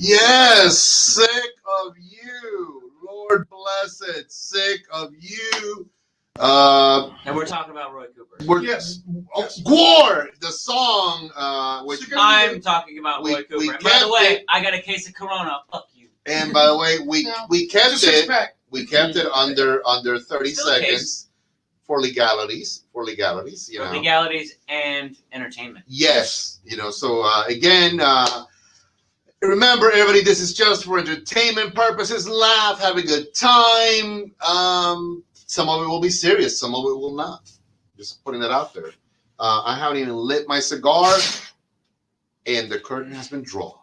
Yes, sick of you. Lord bless it. Sick of you. And we're talking about Roy Cooper. Yes. Gore, the song, which I'm talking about Roy Cooper. And by the way, I got a case of Corona. Fuck you. And by the way, we kept it. We kept it under 30 Still a seconds for legalities. You know. Legalities and entertainment. Yes. You know. So again. Remember, everybody, this is just for entertainment purposes. Laugh, have a good time. Some of it will be serious. Some of it will not. Just putting that out there. I haven't even lit my cigar, and the curtain has been drawn.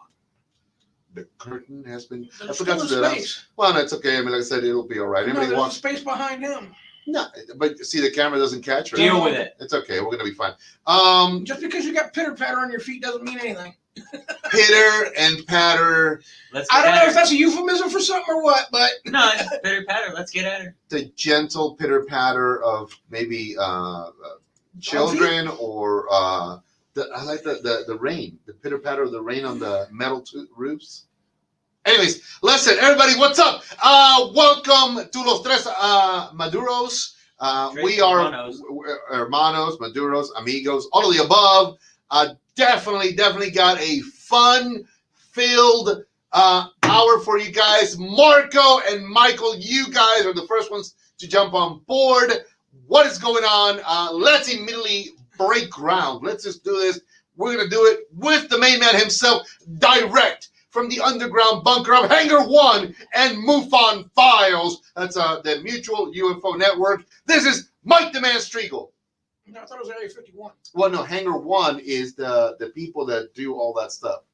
The curtain has been. I forgot to do that. Well, that's okay. I mean, like I said, it'll be all right. No, there's space behind him. No, but see, the camera doesn't catch her. Deal with it. It's okay. We're gonna be fine. Just because you got pitter patter on your feet doesn't mean anything. Pitter and patter. I don't know if that's a euphemism for something or what, but no, it's pitter patter. Let's get at her. The gentle pitter patter of maybe children, or I like the rain, the pitter patter of the rain on the metal roofs. Anyways, listen, everybody, what's up? Welcome to Los Tres Maduros. We are hermanos, Maduros, amigos, all of the above. Definitely got a fun-filled hour for you guys. Marco and Michael, you guys are the first ones to jump on board. What is going on? Let's immediately break ground. Let's just do this. We're going to do it with the main man himself, direct from the underground bunker of Hangar 1 and MUFON Files. That's the Mutual UFO Network. This is Mike the Man Striegel. No, I thought it was Area 51. Well, no, Hangar 1 is the people that do all that stuff.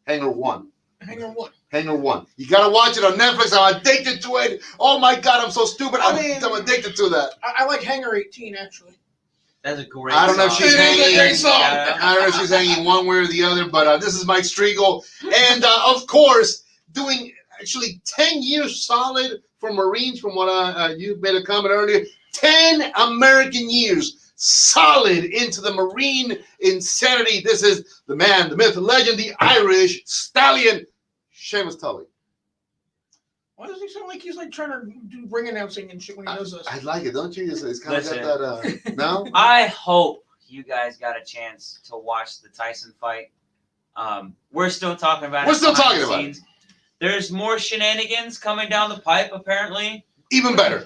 Hangar 1. Hangar 1. Hangar 1. You got to watch it on Netflix. I'm addicted to it. Oh, my God, I'm so stupid. I'm addicted to that. I like Hangar 18, actually. That's a great I don't know if she's hanging. Great song. I don't know if she's hanging one way or the other, but this is Mike Striegel. And, of course, doing actually 10 years solid for Marines, from what you made a comment earlier. 10 American years solid into the Marine insanity. This is the man, the myth, the legend, the Irish stallion, Seamus Tully. Why does he sound like he's like trying to do ring announcing and shit when he does this? I like it, don't you? It's kind of got that. No. I hope you guys got a chance to watch the Tyson fight. We're still talking about it. We're still talking about it. There's more shenanigans coming down the pipe, apparently. Even better.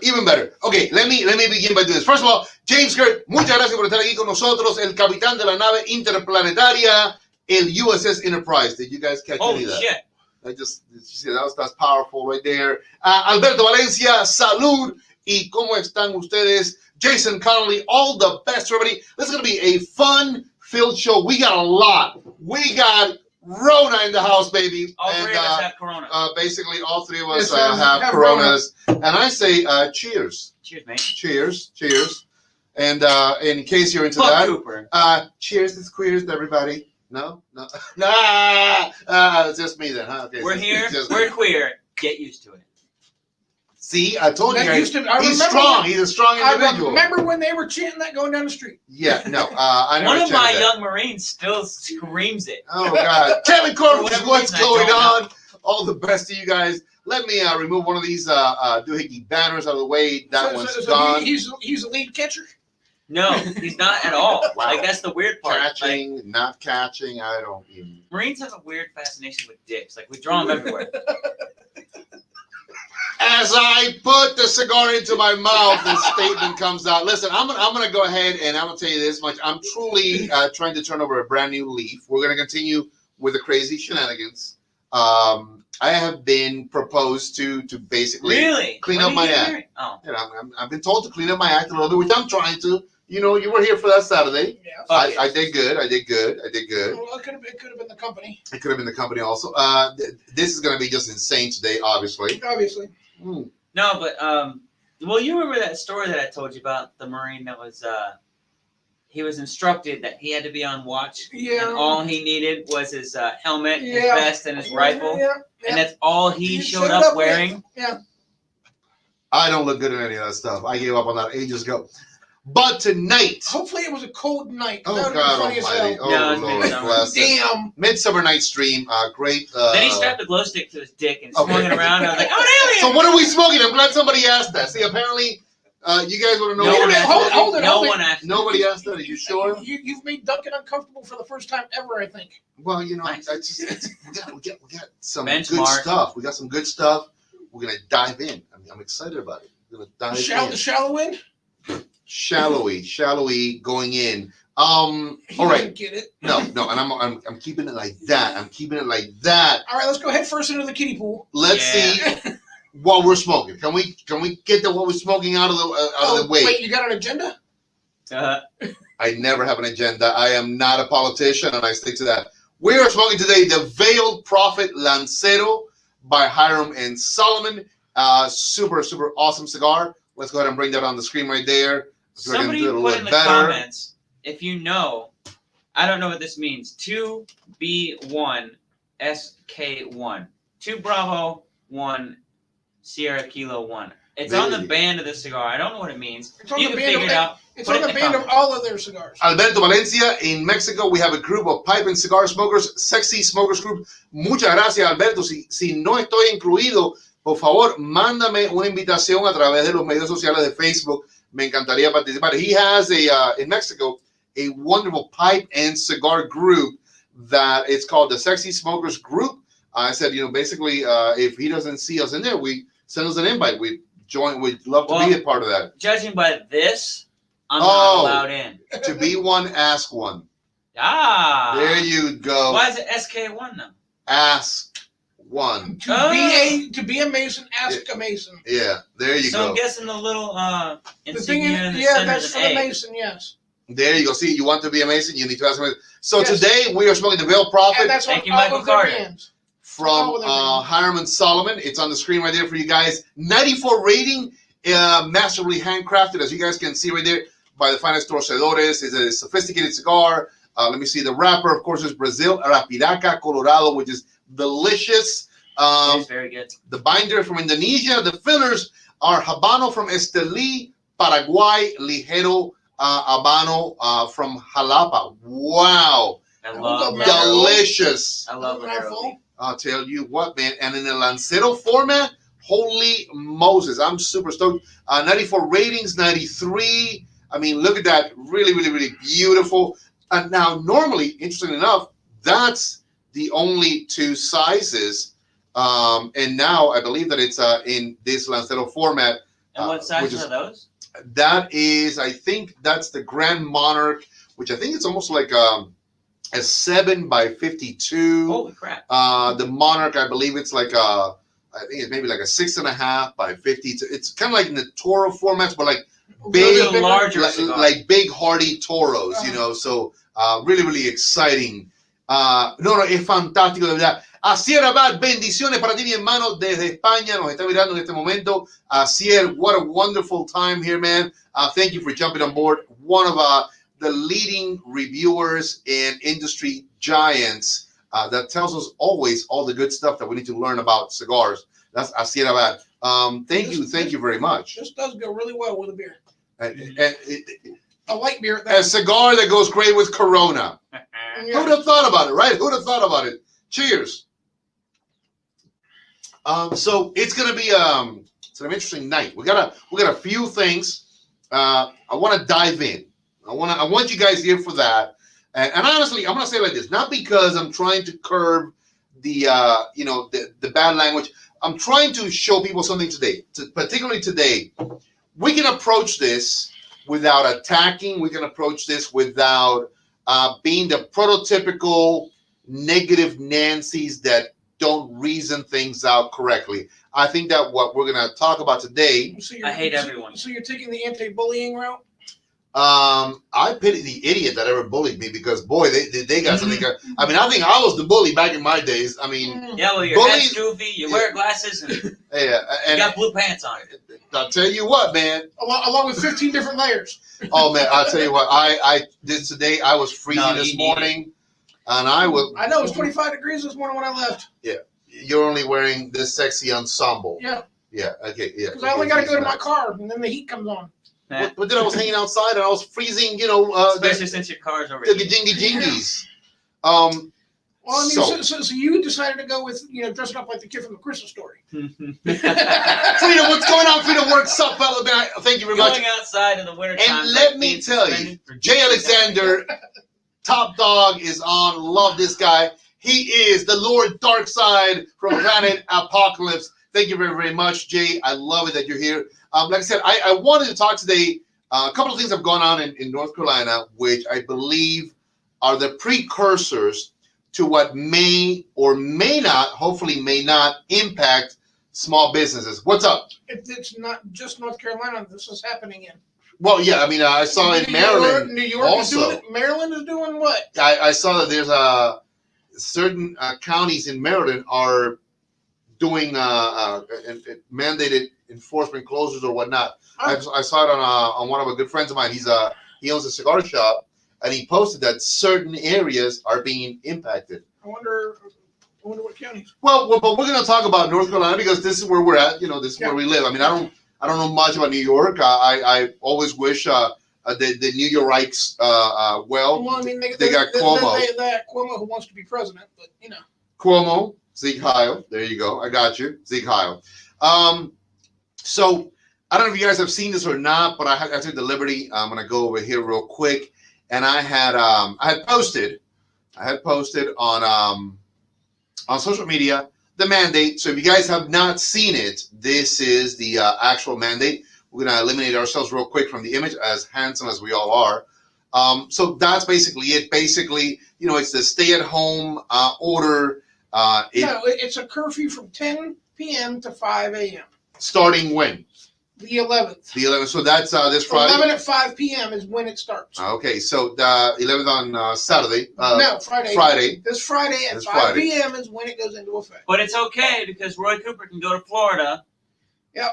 Okay, let me begin by doing this. First of all, James Kirk, muchas gracias por estar aquí con nosotros. El capitán de la nave interplanetaria, el USS Enterprise. Did you guys catch any of that? Shit. Did you see that's powerful right there. Alberto Valencia, salud. Y cómo están ustedes? Jason Connolly, all the best, everybody. This is going to be a fun-filled show. We got a lot. We got Rona in the house, baby. All three of us have Corona. Basically, all three of us have Coronas. And I say cheers. Cheers, mate. Cheers. And in case you're into Cooper. Cheers, it's queers to everybody. No. It's just me then, huh? Okay, we're here. We're queer. Get used to it. See, I told you guys, he's strong. He's a strong individual. I remember when they were chanting that going down the street. Yeah, no. I never One of my that. young Marines still screams it. Oh, God. Kevin Corbin, what's going on? All the best to you guys. Let me remove one of these doohickey banners out of the way. That one's gone. He's the lead catcher? No, he's not at all. Wow. Like, that's the weird part. Catching, not catching, I don't even. Marines have a weird fascination with dicks. Like, we draw them everywhere. As I put the cigar into my mouth, the statement comes out. Listen, I'm gonna go ahead and I'm gonna tell you this much. I'm truly trying to turn over a brand new leaf. We're gonna continue with the crazy shenanigans. I have been proposed to basically clean up my act. Oh. You know, I've been told to clean up my act a little bit, which I'm trying to. You know, you were here for that Saturday. Yeah. I did good. Well, it could have been the company. It could have been the company also. This is going to be just insane today, obviously. Mm. No, but well, you remember that story that I told you about the Marine that was he was instructed that he had to be on watch. Yeah. And all he needed was his helmet, his vest, and his rifle. Yeah. And that's all he showed up wearing. Yeah. I don't look good at any of that stuff. I gave up on that ages ago. But tonight, Hopefully it was a cold night. oh That would God be funny as Almighty, hell. oh No, it's Lord, Midsummer. bless it. Damn. Midsummer Night Stream, great. Then he strapped a glow stick to his dick and swung Okay. it around. I was like, oh, So what are we smoking? I'm glad somebody asked that. See, apparently, you guys want to know No what one we're asked smoking? Hold it. No one asked. Nobody asked that. Are you sure? You've made Duncan uncomfortable for the first time ever, I think. Well, you know, Nice. we got some Benchmark. good stuff. We got some good stuff. We're gonna dive in. I'm excited about it. We're gonna dive in. The shallow end? Shallowy going in. He All right. doesn't get it. No, and I'm keeping it like that. I'm keeping it like that. All right, let's go head first into the kiddie pool. Let's see what we're smoking. Can we get what we're smoking out of the way? Wait, you got an agenda? I never have an agenda. I am not a politician, and I stick to that. We are smoking today the Veiled Prophet Lancero by Hiram and Solomon. Super awesome cigar. Let's go ahead and bring that on the screen right there. So Somebody do it a put little in the better. comments if you know. I don't know what this means. 2B1 SK1. 2 Bravo 1 Sierra Kilo 1. It's There on the you go. band of the cigar. I don't know what it means. It's on You the can band figure of- it out. It's Put on it the in the band of comments. all of their cigars. Alberto Valencia, in Mexico, we have a group of pipe and cigar smokers, sexy smokers group. Muchas gracias, Alberto. Si no estoy incluido, por favor, mándame una invitación a través de los medios sociales de Facebook. Me encantaría participar. He has in Mexico, a wonderful pipe and cigar group that it's called the Sexy Smokers Group. I said, basically, if he doesn't see us in there, we send us an invite. We join. We'd love to be a part of that. Judging by this, I'm not allowed in. To be one, ask one. Ah. There you go. Why is it SK1 now? Ask one. To be a Mason, ask a Mason. Yeah, there you So go. I'm guessing the little The thing insignia is, in the yeah, center that's is for an the A. Mason, yes. There you go. See, you want to be a Mason, you need to ask him. So Yes. today we are smoking the Veiled And Prophet that's Thank on you, all Michael of their Carter. bands. from Hiram and Solomon. It's on the screen right there for you guys. 94 rating, masterfully handcrafted, as you guys can see right there, by the finest torcedores. It's a sophisticated cigar. Let me see. The wrapper, of course, is Brazil Arapiraca Colorado, which is delicious. It's very good. The binder from Indonesia. The fillers are Habano from Estelí, Paraguay, Ligero Habano from Jalapa. Wow. I Who's love up, it. man? Delicious. I love it. I'll tell you what, man. And in the Lancero format, holy Moses. I'm super stoked. 94 ratings, 93. I mean, look at that. Really, really, really beautiful. And now, normally, interestingly enough, that's the only two sizes. And now I believe that it's in this Lancero format. And what size which are those? That is, I think that's the Grand Monarch, which I think it's almost like a 7 by 52. Holy crap. The Monarch, I believe it's like I think it's maybe like a 6.5 by 52. It's kind of like in the Toro formats, but like big, Little larger like big hardy Toros, So really, really exciting. No, es fantástico, de verdad. Asier Abad, bendiciones para ti, mi hermano, desde España. Nos está mirando en este momento. Asier, what a wonderful time here, man. Thank you for jumping on board. One of the leading reviewers and industry giants that tells us always all the good stuff that we need to learn about cigars. That's Asier Abad. Thank you very much. This does go really well with a beer. A light beer. A cigar that goes great with Corona. Yeah. Who'd have thought about it, right? Who'd have thought about it? Cheers. So it's gonna be it's an interesting night. We got a few things. I want to dive in. I want you guys here for that. And honestly, I'm gonna say it like this, not because I'm trying to curb the the bad language. I'm trying to show people something today, particularly today. We can approach this without attacking. We can approach this without being the prototypical negative Nancys that don't reason things out correctly. I think that what we're going to talk about today. I hate everyone. So you're taking the anti-bullying route? I pity the idiot that ever bullied me because, boy, they got something. I mean, I think I was the bully back in my days. I mean, Yeah, well, your head's goofy, you wear glasses, and yeah, you got blue pants on. I'll tell you what, man. Along with 15 different layers. Oh, man, I'll tell you what. I did today. I was freezing No, this you need morning, and I was. I know, it was 25 degrees this morning when I left. You're only wearing this sexy ensemble. Yeah. Yeah. Okay. Yeah. Because I only got to go to my car, and then the heat comes on. But then I was hanging outside and I was freezing, Especially since your car's over the here. jingy jingies. Well, I mean, so you decided to go with, dressing up like the kid from the Christmas Story. Freedom, what's going on, Freedom? What's up, fella? Thank you very much. Going outside in the wintertime. And let me tell you, Jay Alexander, top dog, is on. Love this guy. He is the Lord Darkside from Planet Apocalypse. Thank you very, very much, Jay. I love it that you're here. Like I said, I wanted to talk today. A couple of things have gone on in North Carolina, which I believe are the precursors to what may or may not, hopefully may not, impact small businesses. What's up? It's not just North Carolina. This is happening in. Well, yeah, I mean, I saw in Maryland. New York also. is doing it. Maryland is doing what? I saw that there's certain counties in Maryland are doing mandated enforcement closures or whatnot. I saw it on one of my good friends of mine. He owns a cigar shop, and he posted that certain areas are being impacted. I wonder what counties. Well, but we're going to talk about North Carolina because this is where we're at. This is where we live. I mean, I don't know much about New York. I always wish the New Yorkites well. I mean, they got Cuomo. They got Cuomo who wants to be president, but Cuomo, Zeke Heil. There you go. I got you, Zeke Heil. So I don't know if you guys have seen this or not, but I took the liberty. I'm going to go over here real quick, and I had posted on social media the mandate. So if you guys have not seen it, this is the actual mandate. We're going to eliminate ourselves real quick from the image, as handsome as we all are. So that's basically it. Basically, it's the stay-at-home order. It's a curfew from 10 p.m. to 5 a.m. Starting when? The 11th. The 11th. So that's this Friday. 11 at 5 p.m. is when it starts. Okay, so the 11th on Saturday. No, Friday. Friday. This Friday at 5 p.m. is when it goes into effect. But it's okay because Roy Cooper can go to Florida. Yep.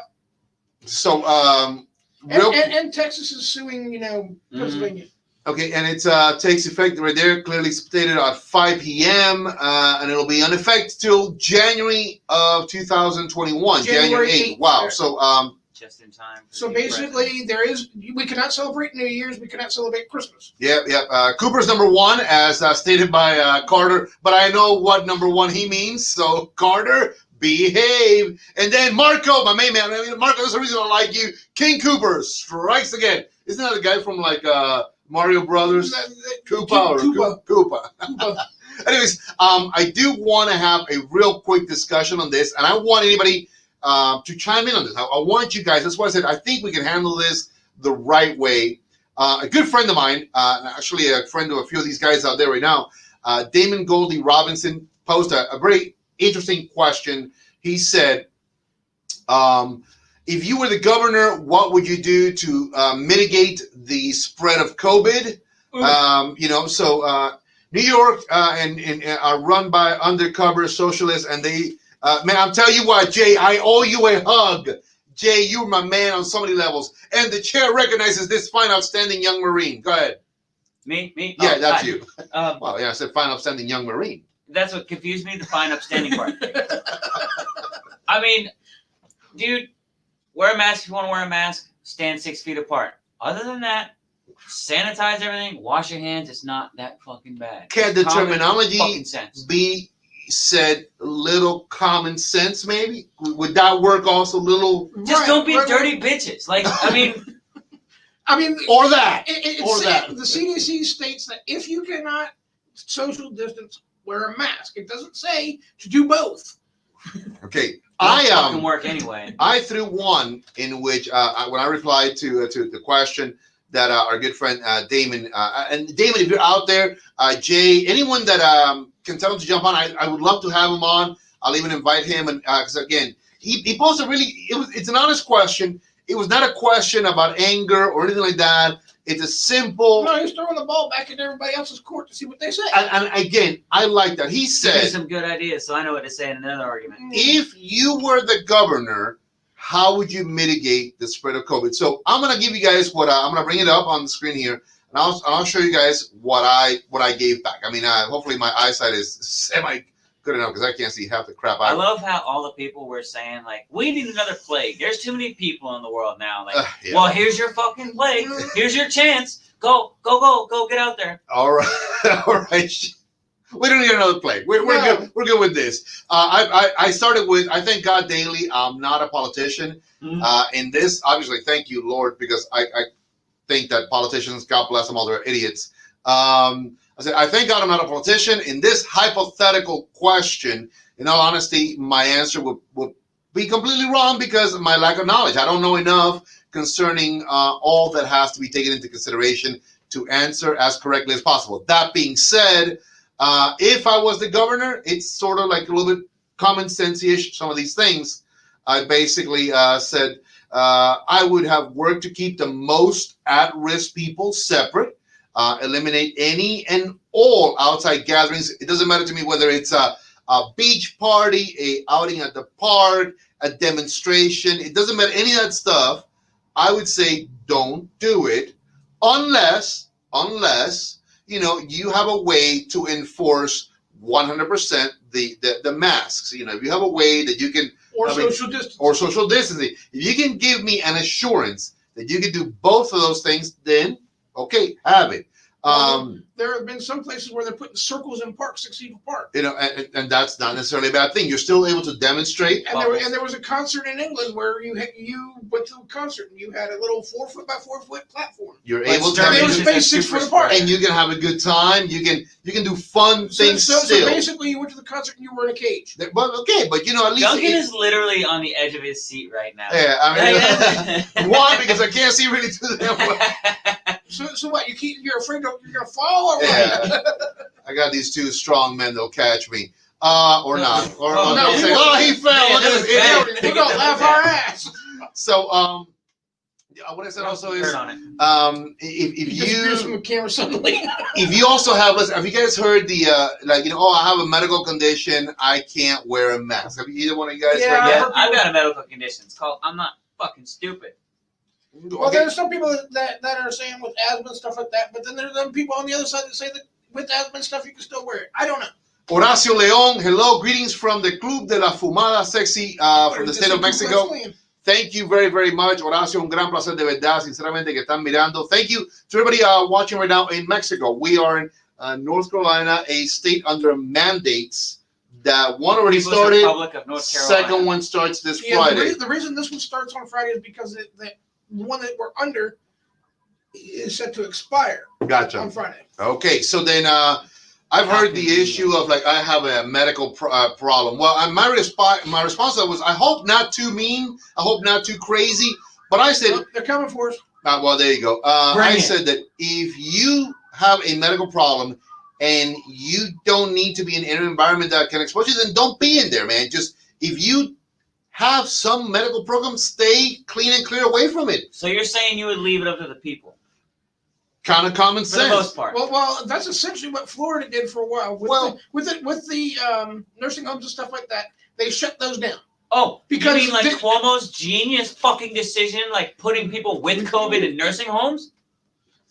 So and Texas is suing, Pennsylvania. Okay, and it takes effect right there, clearly stated at 5 p.m. And it'll be in effect till January of 2021, January 8th. Wow. So just in time. So basically, we cannot celebrate New Year's. We cannot celebrate Christmas. Yep. Cooper's number one, as stated by Carter. But I know what number one he means. So Carter, behave. And then Marco, my main man. Marco, that's the reason I like you. King Cooper strikes again. Isn't that a guy from Mario Brothers? Koopa. Anyways, I do want to have a real quick discussion on this, and I want anybody to chime in on this. I want you guys. That's why I said I think we can handle this the right way. A good friend of mine, actually a friend of a few of these guys out there right now, Damon Goldie Robinson, posed a very interesting question. He said, if you were the governor, what would you do to mitigate the spread of COVID? New York and are run by undercover socialists, and they, man, I'm telling you what, Jay, I owe you a hug. Jay, you're my man on so many levels. And the chair recognizes this fine, outstanding young Marine. Go ahead. Me? Yeah, that's you. Well, yeah, I said fine, outstanding young Marine. That's what confused me, the fine, upstanding part. I mean, dude, wear a mask if you want to wear a mask. Stand 6 feet apart. Other than that, sanitize everything. Wash your hands. It's not that fucking bad. Can the Common terminology fucking sense be said little common sense, maybe? Would that work also little? Just don't be dirty bitches. I mean, or that. The CDC states that if you cannot social distance, wear a mask. It doesn't say to do both. Okay. Fucking work anyway. I threw one in which when I replied to the question that our good friend Damon and Damon, if you're out there, Jay, anyone that can tell him to jump on, I would love to have him on. I'll even invite him, and because again, he posed it's an honest question. It was not a question about anger or anything like that. It's a simple. No, he's throwing the ball back into everybody else's court to see what they say. And again, I like that. He said some good ideas, so I know what to say in another argument. If you were the governor, how would you mitigate the spread of COVID? So I'm gonna give you guys what I'm gonna bring it up on the screen here, and I'll show you guys what I gave back. I mean, hopefully my eyesight is semi good enough because I can't see half the crap I love how all the people were saying, like, we need another plague. There's too many people in the world now. Like, Yeah. well, here's your fucking plague. Here's your chance. Go, get out there. All right, all right. We don't need another plague. We're good. We're good with this. I started with I thank God daily. I'm not a politician. In this, obviously, thank you, Lord, because I think that politicians, God bless them all, they're idiots. I said I thank God I'm not a politician. In this hypothetical question, in all honesty, my answer would be completely wrong because of my lack of knowledge. I don't know enough concerning all that has to be taken into consideration to answer as correctly as possible. That being said, if I was the governor, it's sort of like a little bit common sense-ish, some of these things. I basically said I would have worked to keep the most at-risk people separate, eliminate any and all outside gatherings. It doesn't matter to me whether it's a beach party, a outing at the park, a demonstration. It doesn't matter, any of that stuff. I would say don't do it unless you have a way to enforce 100% the masks. If you have a way that you can social distancing. If you can give me an assurance that you can do both of those things, then okay, have it. There have been some places where they're putting circles in parks 6 feet apart. And that's not necessarily a bad thing. You're still able to demonstrate. And there was a concert in England where you went to a concert and you had a little 4 foot by 4 foot platform. You're able to. They were spaced 6 foot apart, and you can have a good time. You can do fun things. So still. basically, you went to the concert and you were in a cage. But at least Duncan is literally on the edge of his seat right now. Yeah, I mean, why? Because I can't see really to them. So what? You're afraid you're gonna fall? Or what? Yeah. I got these two strong men that'll catch me, or not, or they'll say, "Oh, he fell." Look at this. We're gonna laugh our ass. So, what I said also is, if you also have, have you guys heard the I have a medical condition, I can't wear a mask. Have either one of you guys heard that? Yeah, I've got a medical condition. It's called I'm not fucking stupid. Well, there's some people that are saying with asthma and stuff like that, but then there's some people on the other side that say that with asthma and stuff you can still wear it. I don't know. Horacio León, hello, greetings from the Club de la Fumada Sexy from the state of Mexico. Thank you very, very much, Horacio. Un gran placer de verdad, sinceramente, que están mirando. Thank you to everybody watching right now in Mexico. We are in North Carolina, a state under mandates. That one already started. Second one starts this Friday. The reason this one starts on Friday is because the one that we're under is set to expire. Gotcha. On Friday. Okay, so then I've heard the issue of I have a medical problem. Well, my response to that was I hope not too mean. I hope not too crazy. But I said they're coming for us. Well, there you go. I said that if you have a medical problem and you don't need to be in an environment that can expose you, then don't be in there, man. Just if you have some medical program, stay clean and clear away from it. So you're saying you would leave it up to the people? Kind of common sense. For the most part. Well, that's essentially what Florida did for a while. With the nursing homes and stuff like that, they shut those down. Oh, because you mean Cuomo's genius fucking decision, like putting people with COVID in nursing homes?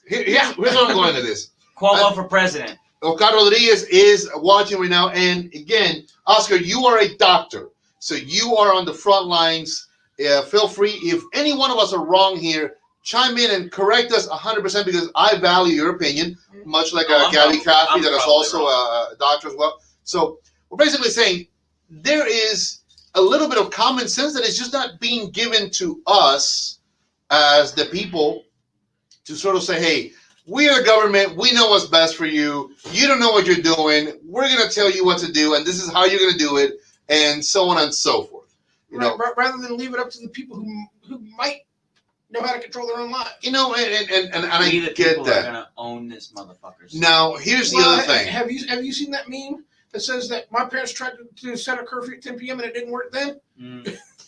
Here's what I'm going to this. Cuomo for president. Oscar Rodriguez is watching right now. And again, Oscar, you are a doctor. So you are on the front lines. Feel free. If any one of us are wrong here, chime in and correct us 100% because I value your opinion, much like Gabby Caffey that is also a doctor as well. So we're basically saying there is a little bit of common sense that is just not being given to us as the people to sort of say, hey, we are government. We know what's best for you. You don't know what you're doing. We're going to tell you what to do, and this is how you're going to do it. And so on and so forth. Rather than leave it up to the people who might know how to control their own lives. And I get that. Are gonna own this motherfucker. Now, here's the other thing. Have you seen that meme that says that my parents tried to set a curfew at 10 p.m. and it didn't work then?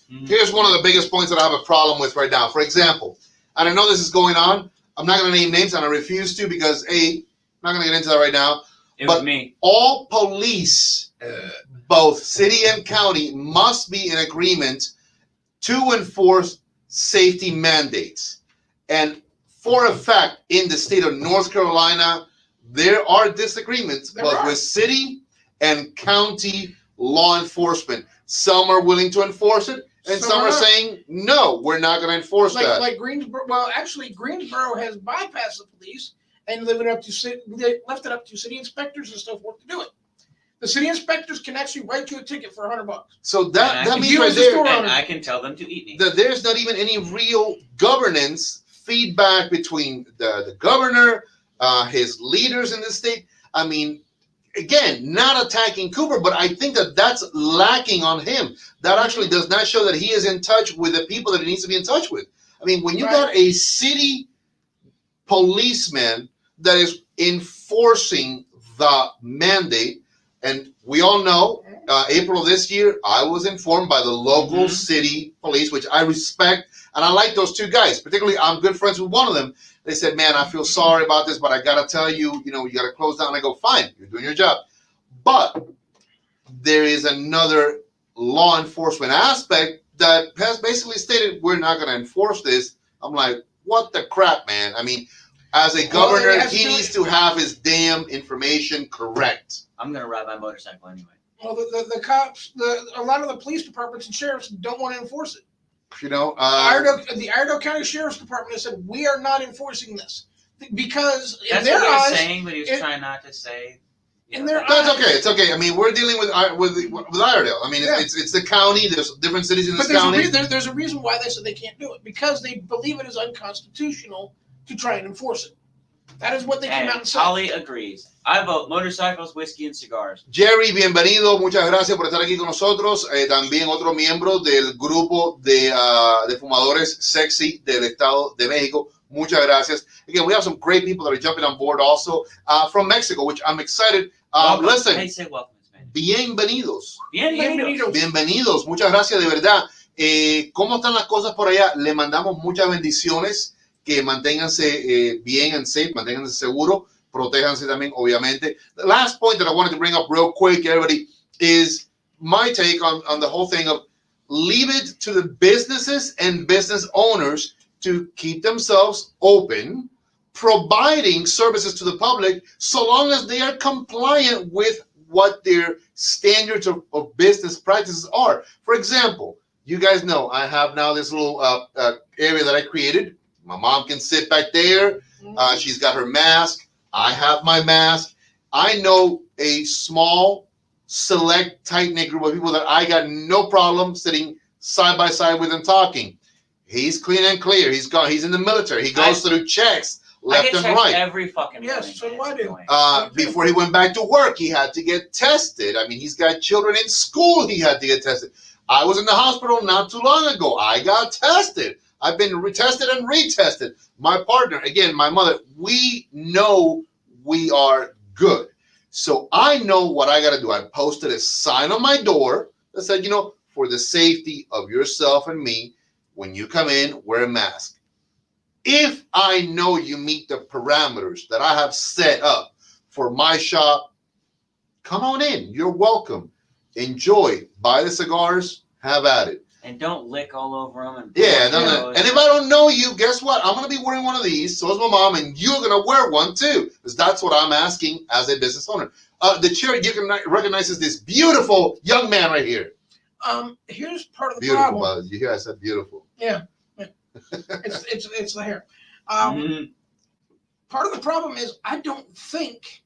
Here's one of the biggest points that I have a problem with right now. For example, and I know this is going on. I'm not going to name names, and I refuse to because I'm not going to get into that right now. It was me. All police, both city and county, must be in agreement to enforce safety mandates. And for a fact, in the state of North Carolina, there are disagreements both with city and county law enforcement. Some are willing to enforce it, and some are saying, no, we're not going to enforce that. Like Greensboro. Well, actually, Greensboro has bypassed the police and left it up to city inspectors and so forth to do it. The city inspectors can actually write you a ticket for $100. So that means you right as a there store And owner- I can tell them to eat me. that there's not even any real governance feedback between the governor, his leaders in the state. I mean, again, not attacking Cooper, but I think that that's lacking on him. That actually does not show that he is in touch with the people that he needs to be in touch with. I mean, when you got a city policeman that is enforcing the mandate, and we all know, April of this year, I was informed by the local city police, which I respect, and I like those two guys. Particularly, I'm good friends with one of them. They said, man, I feel sorry about this, but I got to tell you, you got to close down. I go, fine, you're doing your job. But there is another law enforcement aspect that has basically stated, we're not going to enforce this. I'm like, what the crap, man? I mean, as a governor, he needs to have his damn information correct. I'm gonna ride my motorcycle anyway. Well, the cops, a lot of the police departments and sheriffs don't want to enforce it. The Iredell County Sheriff's Department has said, we are not enforcing this because That's in their what he was eyes, saying, but he was trying not to say. In their That's okay. It's okay. I mean, we're dealing with Iredell. I mean, it's the county. There's different cities in this county. There's a reason why they said they can't do it because they believe it is unconstitutional to try and enforce it. That is what they came out and said. Holly agrees. I vote motorcycles, whiskey, and cigars. Jerry, bienvenido. Muchas gracias por estar aquí con nosotros. También otro miembro del grupo de fumadores sexy del Estado de México. Muchas gracias. Again, we have some great people that are jumping on board also from Mexico, which I'm excited. Listen, Hey, say welcome, man. bienvenidos. Bienvenidos. Bienvenidos. Muchas gracias de verdad. ¿Cómo están las cosas por allá? Le mandamos muchas bendiciones. Que manténganse bien and safe, manténganse seguros, protéjanse también, obviamente. The last point that I wanted to bring up real quick, everybody, is my take on the whole thing of leave it to the businesses and business owners to keep themselves open, providing services to the public, so long as they are compliant with what their standards of business practices are. For example, you guys know I have now this little area that I created. My mom can sit back there. She's got her mask. I have my mask. I know a small, select, tight-knit group of people that I got no problem sitting side by side with and talking. He's clean and clear. He's in the military. He goes through checks left and right. Every fucking morning. Yes, so do I do. Before he went back to work, he had to get tested. I mean, he's got children in school. He had to get tested. I was in the hospital not too long ago. I got tested. I've been retested and retested. My partner, again, my mother, we know we are good. So I know what I got to do. I posted a sign on my door that said, for the safety of yourself and me, when you come in, wear a mask. If I know you meet the parameters that I have set up for my shop, come on in. You're welcome. Enjoy. Buy the cigars. Have at it. And don't lick all over them. And and if I don't know you, guess what? I'm going to be wearing one of these. So is my mom, and you're going to wear one too. Because that's what I'm asking as a business owner. The chair you can recognize is this beautiful young man right here. Here's part of the Beautiful, problem. Buzz. You hear I said beautiful. Yeah. It's the hair. Part of the problem is I don't think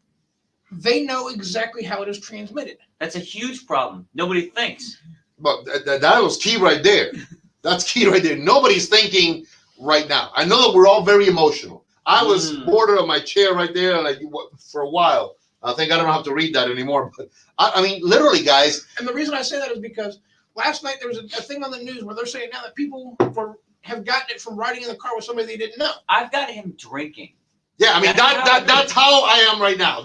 they know exactly how it is transmitted. That's a huge problem. Nobody thinks. But that was key right there. That's key right there. Nobody's thinking right now. I know that we're all very emotional. I was bored of my chair right there for a while. I think I don't have to read that anymore. But I mean, literally, guys. And the reason I say that is because last night there was a thing on the news where they're saying now that people have gotten it from riding in the car with somebody they didn't know. I've got him drinking. Yeah, I mean that's how I am right now.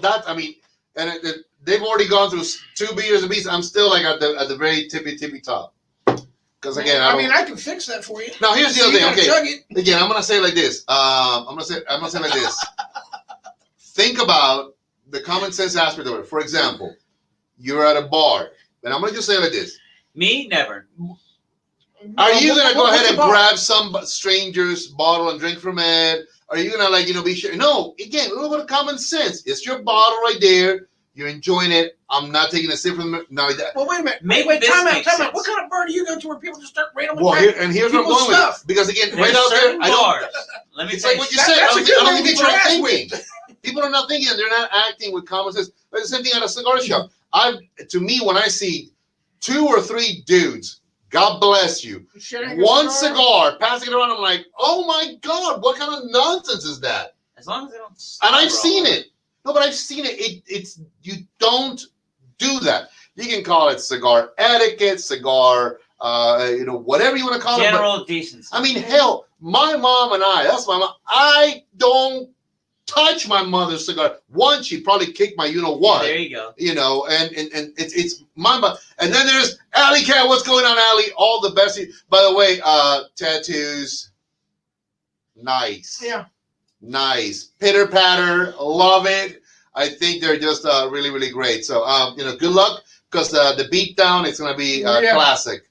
They've already gone through 2 beers apiece. I'm still like at the very tippy top. Because again, I can fix that for you. Now here's the other thing. Okay, chug it. again, I'm gonna say it like this. I'm gonna say like this. Think about the common sense aspect of it. For example, you're at a bar, and I'm gonna just say it like this. Me, never. Are you gonna go ahead and grab some stranger's bottle and drink from it? Are you gonna be sure? No. Again, a little bit of common sense. It's your bottle right there. You're enjoying it. I'm not taking a sip from them. No, that. Well, wait a minute. Maybe Wait, this time out, makes time out. sense. What kind of bar do you go to where people just start randomly? Well, cracking here's what I'm people's going stuff? with. Because again, right There's out there, certain I don't. bars. Let me It's tell like you. what you That- said. that's I a don't good think one to people get your are ass thinking. People are not thinking. They're not acting with common sense. But the same thing at a cigar shop. To me, when I see 2 or 3 dudes, God bless you, Sharing a one cigar, passing it around, I'm like, oh my God, what kind of nonsense is that? As long as they don't. And I've stop seen rolling. it. No, but I've seen it. It's you don't do that. You can call it cigar etiquette, cigar, whatever you want to call it. General decency. But, I mean, hell, my mom and that's my mom. I don't touch my mother's cigar. One, she probably kicked my what. There you go. And it's my mom. And then there's Alley Cat. What's going on, Alley? All the best. By the way, tattoos, nice. Yeah. Nice. Pitter patter. Love it. I think they're just really, really great. So, good luck because the beatdown is going to be classic.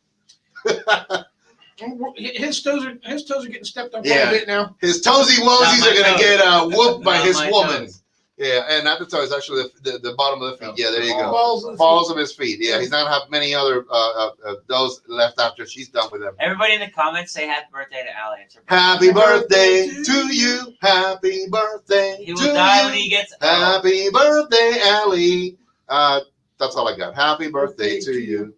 His toes are getting stepped on Yeah. quite a bit now. His toesy woesies Not are going my to get whooped by Not his my woman. toes. Yeah, and not the toes, actually the bottom of the feet. Yeah, there you go. Balls Of his feet. Yeah, he's not going to have many other those left after she's done with them. Everybody in the comments say happy birthday to Allie. It's her birthday. Happy birthday to you. Happy birthday He will to die you. when he gets old. Happy birthday, Allie. That's all I got. Happy birthday to you.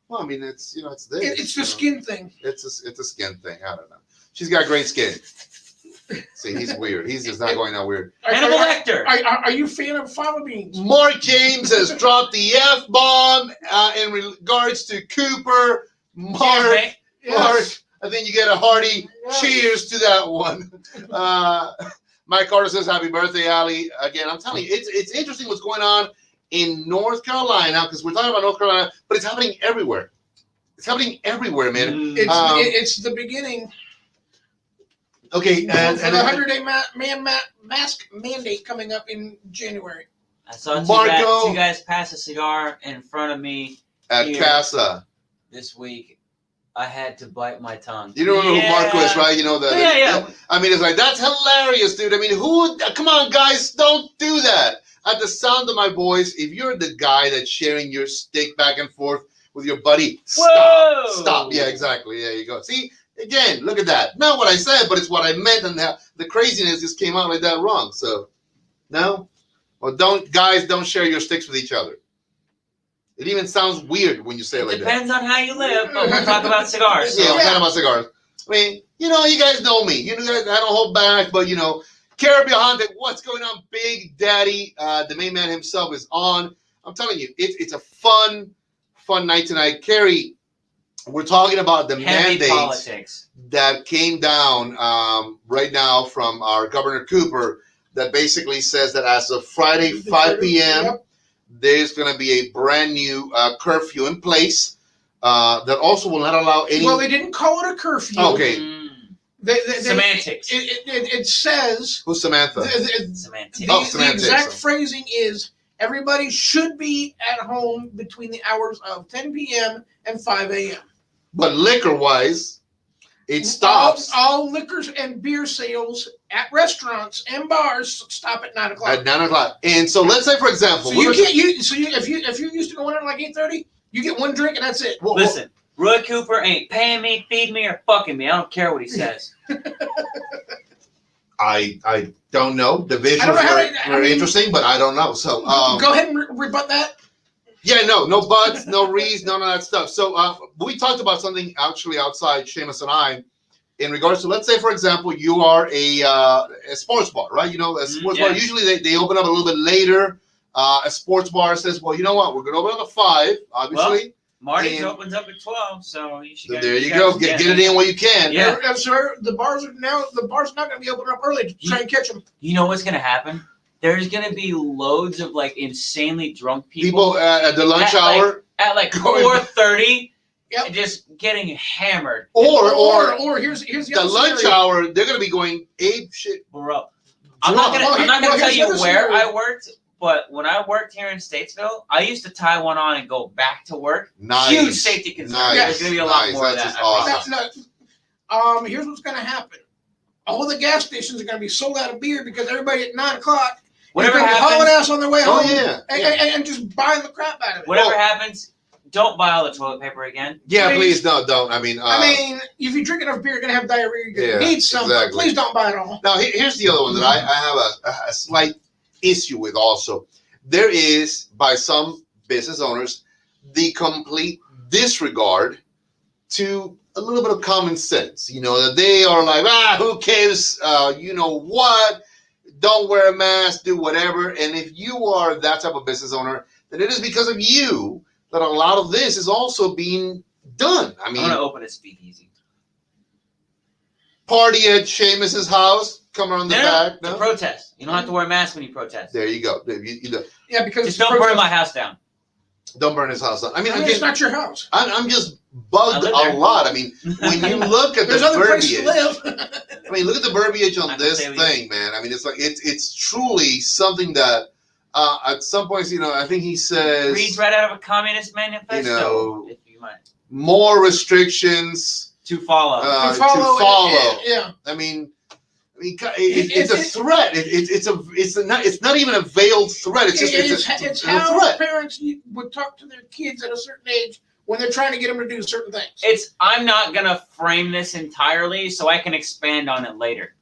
Well, I mean, it's it's this. It's the skin thing. It's a skin thing. I don't know. She's got great skin. See, he's weird. He's just not going that weird. Hannibal Lecter. Are you a fan of fava beans? Mark James has dropped the F-bomb in regards to Cooper. Mark, I think you get a hearty cheers to that one. Mike Carter says, happy birthday, Allie. Again, I'm telling you, it's interesting what's going on in North Carolina, because we're talking about North Carolina, but it's happening everywhere. It's happening everywhere, man. It's the beginning. Okay, and for the 100-day mask mandate coming up in January. I saw Marco- two guys pass a cigar in front of me at here Casa. this week. I had to bite my tongue. You know who Marco is, right? You know that. Yeah. I mean, it's like, that's hilarious, dude. I mean, come on, guys, don't do that. At the sound of my voice, if you're the guy that's sharing your stick back and forth with your buddy, Whoa! Stop. Yeah, exactly. There you go. See, again, look at that. Not what I said, but it's what I meant, and the craziness just came out like that wrong. So, no? Well, don't share your sticks with each other. It even sounds weird when you say it like that. Depends on how you live, but we'll talk about cigars. Yeah, we're talking about cigars. I mean, you guys know me. You guys, I don't hold back, but Caribbean, what's going on? Big Daddy, the main man himself is on. I'm telling you, it's a fun night tonight. Carrie, we're talking about the Heavy mandates politics that came down right now from our Governor Cooper that basically says that as of Friday, 5 p.m., there's going to be a brand new curfew in place that also will not allow any... Well, they didn't call it a curfew. Okay. Semantics. It says... Who's Samantha? Semantics. The exact phrasing is everybody should be at home between the hours of 10 p.m. and 5 a.m. But liquor-wise, it stops. All liquors and beer sales at restaurants and bars stop at 9 o'clock. At 9 o'clock. And so let's say, for example... So if you're used to going in at like 8:30, you get one drink and that's it. Listen, Roy Cooper ain't paying me, feeding me, or fucking me. I don't care what he says. I don't know. The visuals are interesting, but I don't know. So go ahead and rebut that. Yeah, no buts, no rees, none of that stuff. So we talked about something actually outside, Seamus and I, in regards to, let's say, for example, you are a sports bar, right? A sports bar, usually they open up a little bit later. A sports bar says, well, you know what? We're going to open up at 5, obviously. Well, Marty's opens up at 12, so you should there you go. Get it in while you can. Yeah. Sir, the bar's not going to be opening up early to try and catch them. You know what's going to happen? There's going to be loads of insanely drunk people at the lunch hour. At 4:30. Yep. Just getting hammered. Or here's the lunch hour, they're going to be going ape shit. Bro. I'm not going to tell you where I worked, but when I worked here in Statesville, I used to tie one on and go back to work. Nice. Huge safety concern. Nice. There's going to be a lot more of that. Awesome. Here's what's going to happen. All the gas stations are going to be sold out of beer because everybody at 9 o'clock Whatever hauling happens, ass on their way Oh home, yeah. and just buying the crap out of it. whatever happens, don't buy all the toilet paper again. Yeah, Please. please don't. I mean, if you drink enough beer, you're gonna have diarrhea. You're gonna Yeah, need some, but exactly. please don't buy it all. now here's the other one that I have a slight issue with also. There is, by some business owners, the complete disregard to a little bit of common sense. You know, that they are like, who cares? You know what? Don't wear a mask, do whatever. And if you are that type of business owner, then it is because of you that a lot of this is also being done. I I'm mean, gonna open a speakeasy. party at Seamus's house, come around the back. To protest. You don't have to wear a mask when you protest. There you go. You know, Yeah, because Just don't burn my house down. don't burn his house down. I mean, it's again, not your house. I'm just bugged I live a there. lot. I mean, when you look at There's the other places to verbiage, live. I mean, look at the verbiage I on can this stay with you. thing, man. I mean, it's like it's truly something that at some points, you know, I think he says Reads right out of a communist manifesto. know, if you might. more restrictions To follow. to To follow. follow. Yeah. I mean, it's a threat. It's not even a veiled threat. It's just It's a how threat. parents would talk to their kids at a certain age when they're trying to get them to do certain things. I'm not gonna frame this entirely, so I can expand on it later.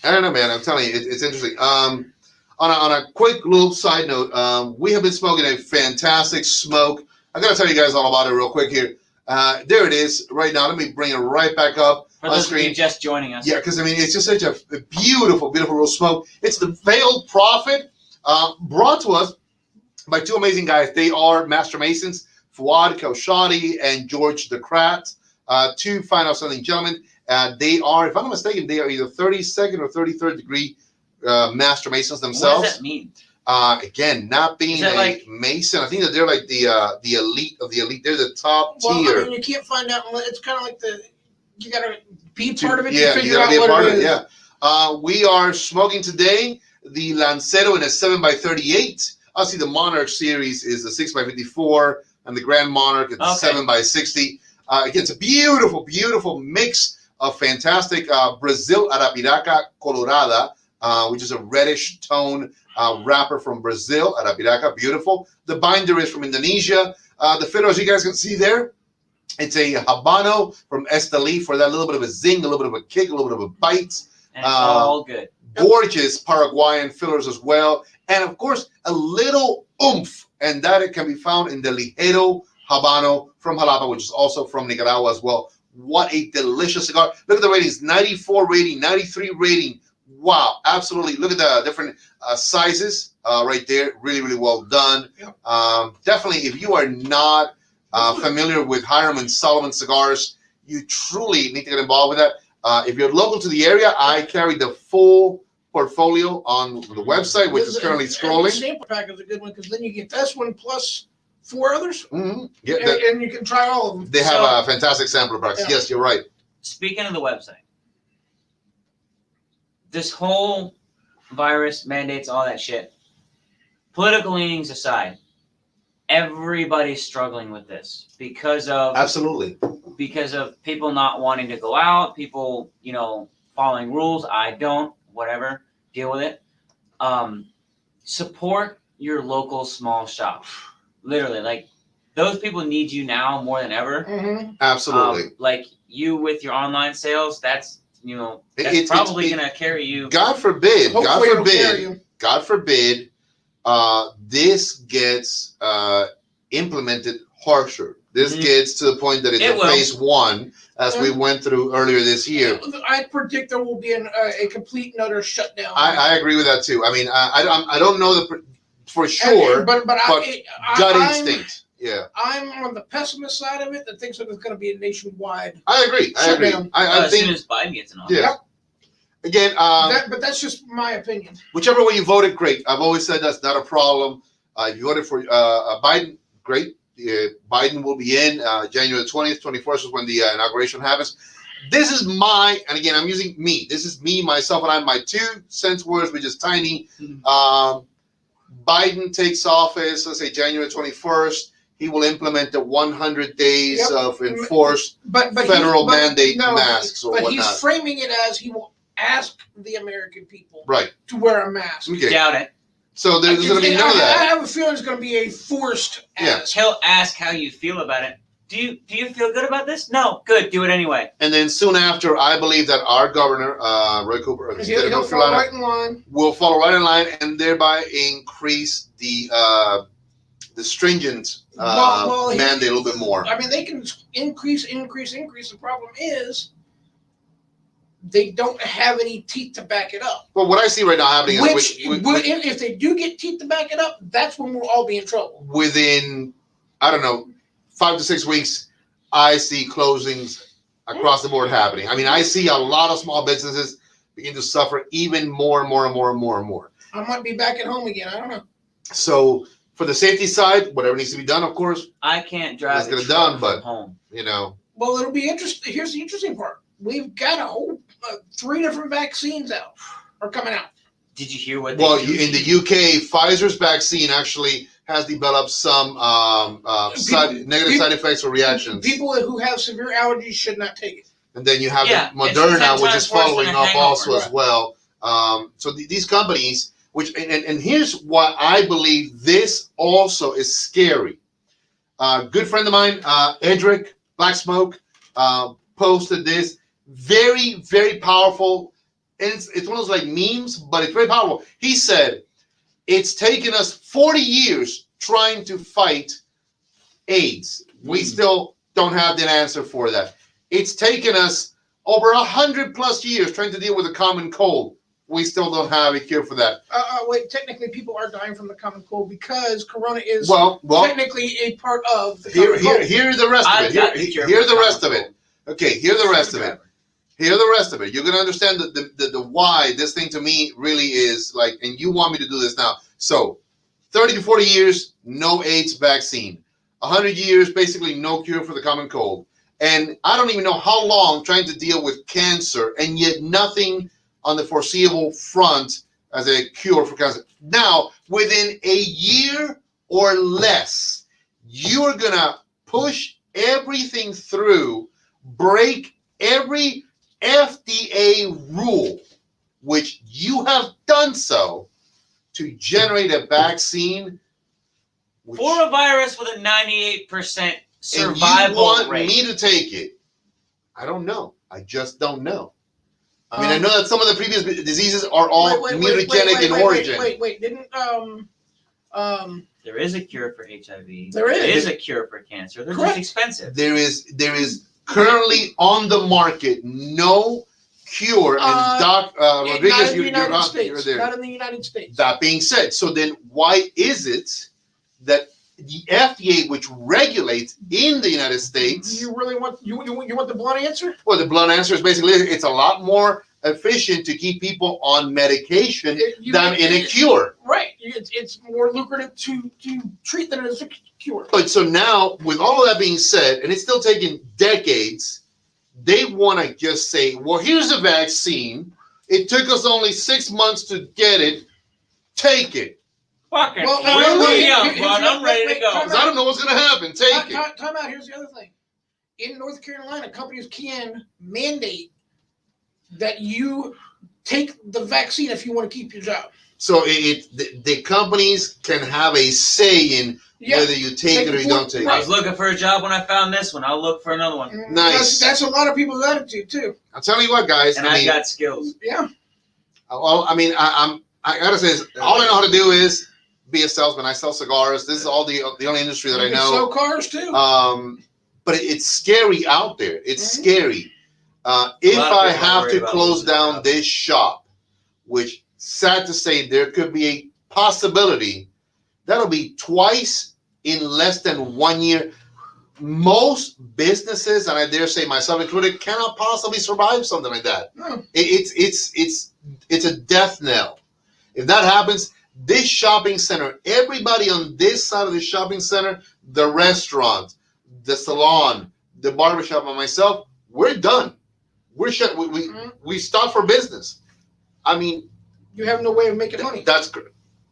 I don't know, man. I'm telling you, it's interesting. On a quick little side note, we have been smoking a fantastic smoke. I gotta tell you guys all about it real quick here. There it is right now. Let me bring it right back up For on those of screen. you just joining us. Yeah, because I mean, it's just such a beautiful, beautiful real smoke. It's the Veiled Prophet, brought to us by two amazing guys. They are Master Masons, Fuad Kaushadi and George DeKrat, two fine outstanding gentlemen. They are, if I'm not mistaken, they are either 32nd or 33rd degree Master Masons What does themselves. that mean? Again, not being that a like- Mason, I think that they're like the elite of the elite. They're the top Well, tier. I mean, you can't find out. It's kind of like you gotta be part of it Yeah, to you figure gotta out be a what part it of it. is. Yeah. We are smoking today the Lancero in a 7x38. Obviously, the Monarch series is the 6x54, and the Grand Monarch is the Okay. 7x60. Again, it's a beautiful, beautiful mix of fantastic Brazil Arapiraca Colorada, which is a reddish tone wrapper from Brazil, Arapiraca, beautiful. The binder is from Indonesia. The filler, as you guys can see there, it's a Habano from Esteli for that little bit of a zing, a little bit of a kick, a little bit of a bite. And it's all good. Gorgeous Paraguayan fillers as well. And of course, a little oomph. And that it can be found in the Ligero Habano from Jalapa, which is also from Nicaragua as well. What a delicious cigar. Look at the ratings, 94 rating, 93 rating. Wow, absolutely. Look at the different sizes right there. Really, really well done. Yep. Definitely, if you are not familiar with Hiram and Solomon cigars, you truly need to get involved with that. If you're local to the area, I carry the full portfolio on the website, which is currently The scrolling. sample pack is a good one because then you get this one plus 4 others, Mm-hmm. Yeah, and you can try all of them. they have So- a fantastic sampler box. Yeah. Yes, you're right. Speaking of the website, this whole virus, mandates, all that shit, political leanings aside, everybody's struggling with this because of Absolutely. people not wanting to go out, people, following rules. I don't, whatever, deal with it. Support your local small shop. Literally, like those people need you now more than ever. Mm-hmm. Absolutely. Like you with your online sales, that's It's- probably it's- gonna carry you. God forbid, Hopefully it'll carry you. God forbid, this gets implemented harsher. This Mhm. gets to the point that it's It a will. phase 1, as we went through earlier this year. I predict there will be a complete and utter shutdown. I agree with that too. I mean, I don't know for sure, but gut instinct. Yeah, I'm on the pessimist side of it that thinks that it's going to be a nationwide. I agree. I agree. Shutdown. I As soon think as Biden gets in office. yeah. Again, But that's just my opinion. whichever way you voted, great. I've always said that's not a problem. If you voted for Biden, great. Biden will be in January 20th, 21st is when the inauguration happens. This is and again, I'm using me. This is me, myself, and I. My 2 cents worth, which is tiny. Biden takes office, let's say January 21st. He will implement the 100 days Yep. of enforced But federal he- but- mandate no, masks or But whatnot. he's framing it as he will ask the American people Right. to wear a mask. Okay. Doubt it. So there's going to be none of I that. have a feeling it's going to be a forced Yeah. ask. He'll ask how you feel about it. Do you feel good about this? No. Good. Do it anyway. And then soon after, I believe that our governor, Roy Cooper of the state of He'll North fall Carolina, right in line. will follow right in line and thereby increase the stringent mandate a little bit more. I mean, they can increase. The problem is they don't have any teeth to back it up. But what I see right now happening is If they do get teeth to back it up, that's when we'll all be in trouble. within, I don't know, 5 to 6 weeks, I see closings across the board happening. I mean, I see a lot of small businesses begin to suffer even more and more and more and more and more. I might be back at home again. I don't know. So for the safety side, whatever needs to be done, of course, I can't drive Let's get a it truck done, but- from home. you know. Well, it'll be interesting. Here's the interesting part. We've got a whole 3 different vaccines out or coming out. Did you hear what? Well, they in the UK, Pfizer's vaccine actually has developed some negative side effects or reactions. People who have severe allergies should not take it. And then you have Yeah, the it's Moderna, 10 which times is worse following than a up hangover. also as well. So these companies, and here's why I believe this also is scary. Good friend of mine, Edric Black Smoke, posted this. Very, very powerful. And it's one of those like memes, but it's very powerful. He said, it's taken us 40 years trying to fight AIDS. We still don't have the answer for that. It's taken us over 100+ years trying to deal with the common cold. We still don't have a cure for that. Wait, technically, people are dying from the common cold because Corona is Well, technically a part of the common cold. here's the rest of it. Here's the rest of it. Okay, here's the rest of it. Here's the rest of it. You're going to understand the why this thing to me really is like, and you want me to do this now. So 30 to 40 years, no AIDS vaccine. 100 years, basically no cure for the common cold. And I don't even know how long trying to deal with cancer, and yet nothing on the foreseeable front as a cure for cancer. Now, within a year or less, you are going to push everything through, break every FDA rule, which you have done so to generate a vaccine for a virus with a 98% survival and you want rate. me to take it. I don't know. I just don't know. I mean, I know that some of the previous diseases are all mutagenic in origin. Wait. Didn't There is a cure for HIV. There is. a cure for cancer. They're Correct. just expensive. There is currently on the market no cure. And Doc not Rodriguez, in the United you're States. there. Not in the United States. That being said, so then why is it that the FDA, which regulates in the United States, You really want you want the blunt answer? well, the blunt answer is basically it's a lot more efficient to keep people on medication than in a cure. Right. It's more lucrative to treat than it is a cure. But so now, with all of that being said, and it's still taking decades, they want to just say, well, here's a vaccine. It took us only 6 months to get it. Take it. Fucking Well, really young, here's bud. I'm ready to go. time 'Cause I don't know what's going to happen. Take it. Time out. Here's the other thing. In North Carolina, companies can mandate that you take the vaccine if you want to keep your job. So the companies can have a say in whether you take it or you don't take I it. was looking for a job when I found this one. I'll look for another one. Nice. That's a lot of people's attitude too. I'll tell you what, guys. And I I mean, got skills. Yeah. well, I mean, I gotta say, all I know how to do is be a salesman. I sell cigars. This is all the only industry that I You can know. sell cars too. But it's scary out there. It's scary. If lot of I people have worry to about close losing their down job. this shop, which sad to say there could be a possibility, that'll be twice in less than 1 year. Most businesses, and I dare say myself included, cannot possibly survive something like that. No. It's a death knell. If that happens, this shopping center, everybody on this side of the shopping center, the restaurant, the salon, the barbershop, and myself, we're done. We're shut. We stop for business. I mean, You have no way of making money. that's good.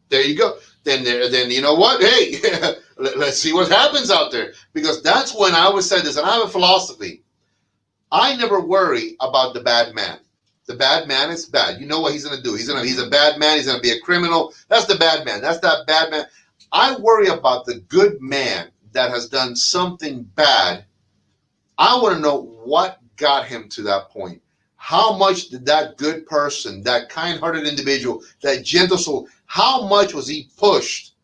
There you go. Then you know what? Hey, let's see what happens out there. Because that's when I always said this, and I have a philosophy. I never worry about the bad man. The bad man is bad. You know what he's gonna do. He's a bad man. He's gonna be a criminal. That's the bad man. That's that bad man. I worry about the good man that has done something bad. I want to know what got him to that point. How much did that good person, that kind-hearted individual, that gentle soul, how much was he pushed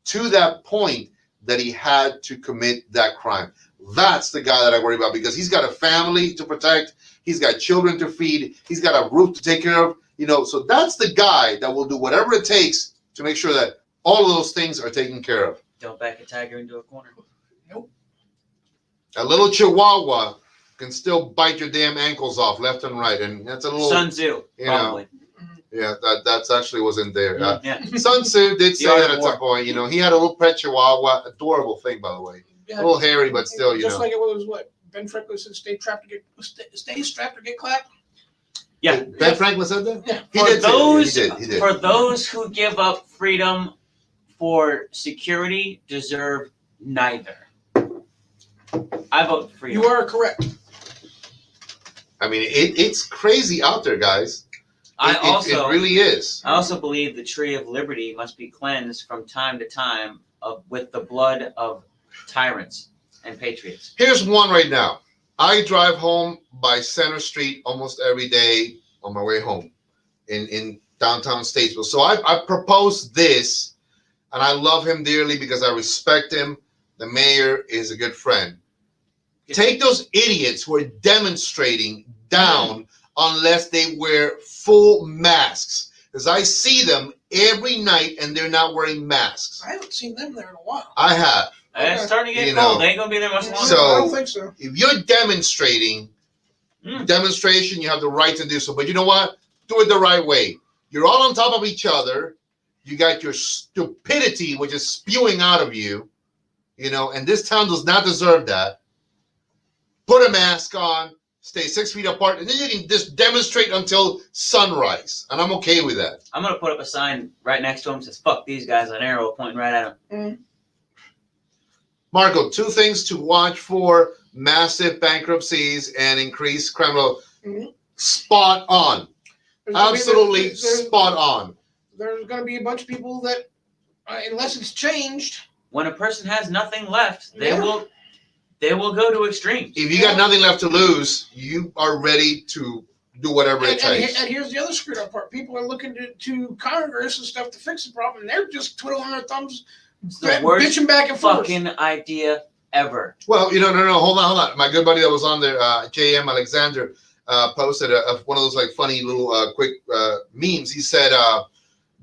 to that point that he had to commit that crime? That's the guy that I worry about, because he's got a family to protect. He's got children to feed. He's got a roof to take care of. So that's the guy that will do whatever it takes to make sure that all of those things are taken care of. Don't back a tiger into a corner. Nope. A little chihuahua can still bite your damn ankles off left and right, and that's a little Sun Tzu, probably. Yeah, that's actually wasn't there. Yeah. Sun Tzu did say The art that of at war. some point. He had a little pet chihuahua, adorable thing, by the way. Yeah. A little hairy, but still, Just like it was what Ben Franklin said: "Stay strapped or get clapped." Yeah. Ben Franklin said that. Yeah. He For did. those, Say that. He did. for those who give up freedom for security, deserve neither. I vote for freedom. You are correct. I mean, it's crazy out there, guys. It really is. I also believe the tree of liberty must be cleansed from time to time with the blood of tyrants and patriots. Here's one right now. I drive home by Center Street almost every day on my way home in downtown Statesville. So I proposed this, and I love him dearly because I respect him. The mayor is a good friend. Take those idiots who are demonstrating down unless they wear full masks. Because I see them every night and they're not wearing masks. I haven't seen them there in a while. I have. It's starting to get You cold. know, They ain't gonna be there much longer. So- I don't think so. If you're demonstrating, demonstration, you have the right to do so. But you know what? Do it the right way. You're all on top of each other. You got your stupidity, which is spewing out of you, and this town does not deserve that. Put a mask on, stay 6 feet apart, and then you can just demonstrate until sunrise. And I'm okay with that. I'm gonna put up a sign right next to him that says "Fuck these guys," an arrow pointing right at him. Marco, 2 things to watch for: massive bankruptcies and increased criminal. Spot on. Absolutely spot on. There's going to be a bunch of people that, unless it's changed. When a person has nothing left, they Yeah. will go to extremes. If you got nothing left to lose, you are ready to do whatever it takes. And here's the other screwed up part. People are looking to Congress and stuff to fix the problem, and they're just twiddling their thumbs, It's the worst bitching back and forth. fucking idea ever. Well, no, hold on. My good buddy that was on there, J.M. Alexander, posted one of those like funny little quick memes. He said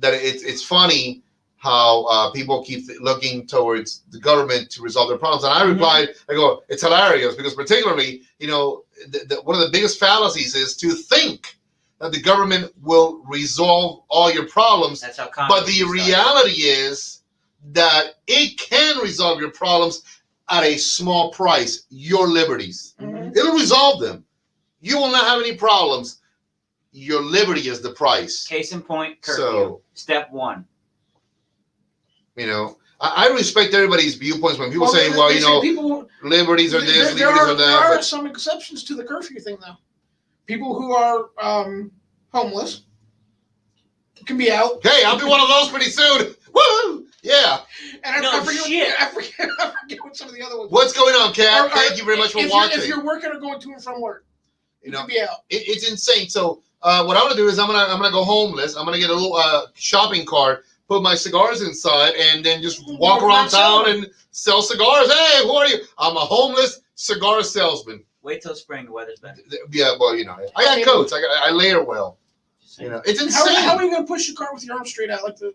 that it's funny how people keep looking towards the government to resolve their problems. And I replied, I go, it's hilarious because particularly, one of the biggest fallacies is to think that the government will resolve all your problems. That's how But Congress the started. reality is that it can resolve your problems at a small price, your liberties. Mhm. It'll resolve them. You will not have any problems. Your liberty is the price. Case in point, curfew. So- Step 1. I respect everybody's viewpoints when people say, well, they say people, liberties are this, there liberties are, are there that. are But some exceptions to the curfew thing, though. People who are homeless can be out. hey, I'll be one of those pretty soon. Woo! Yeah. And No I forget shit. I forget what some of the other ones. What's going on, Kat? Or- Thank you very much for if watching. If you're working or going to and from work, you You know, can be out. It's insane. So what I'm gonna do is I'm gonna go homeless. I'm gonna get a little shopping cart, put my cigars inside, and then just walk around town and sell cigars. Hey, who are you? I'm a homeless cigar salesman. Wait till spring, the weather's better. Yeah, well, I got coats. I layer well. Just saying. It's How insane. are you going to push your car with your arms straight out like the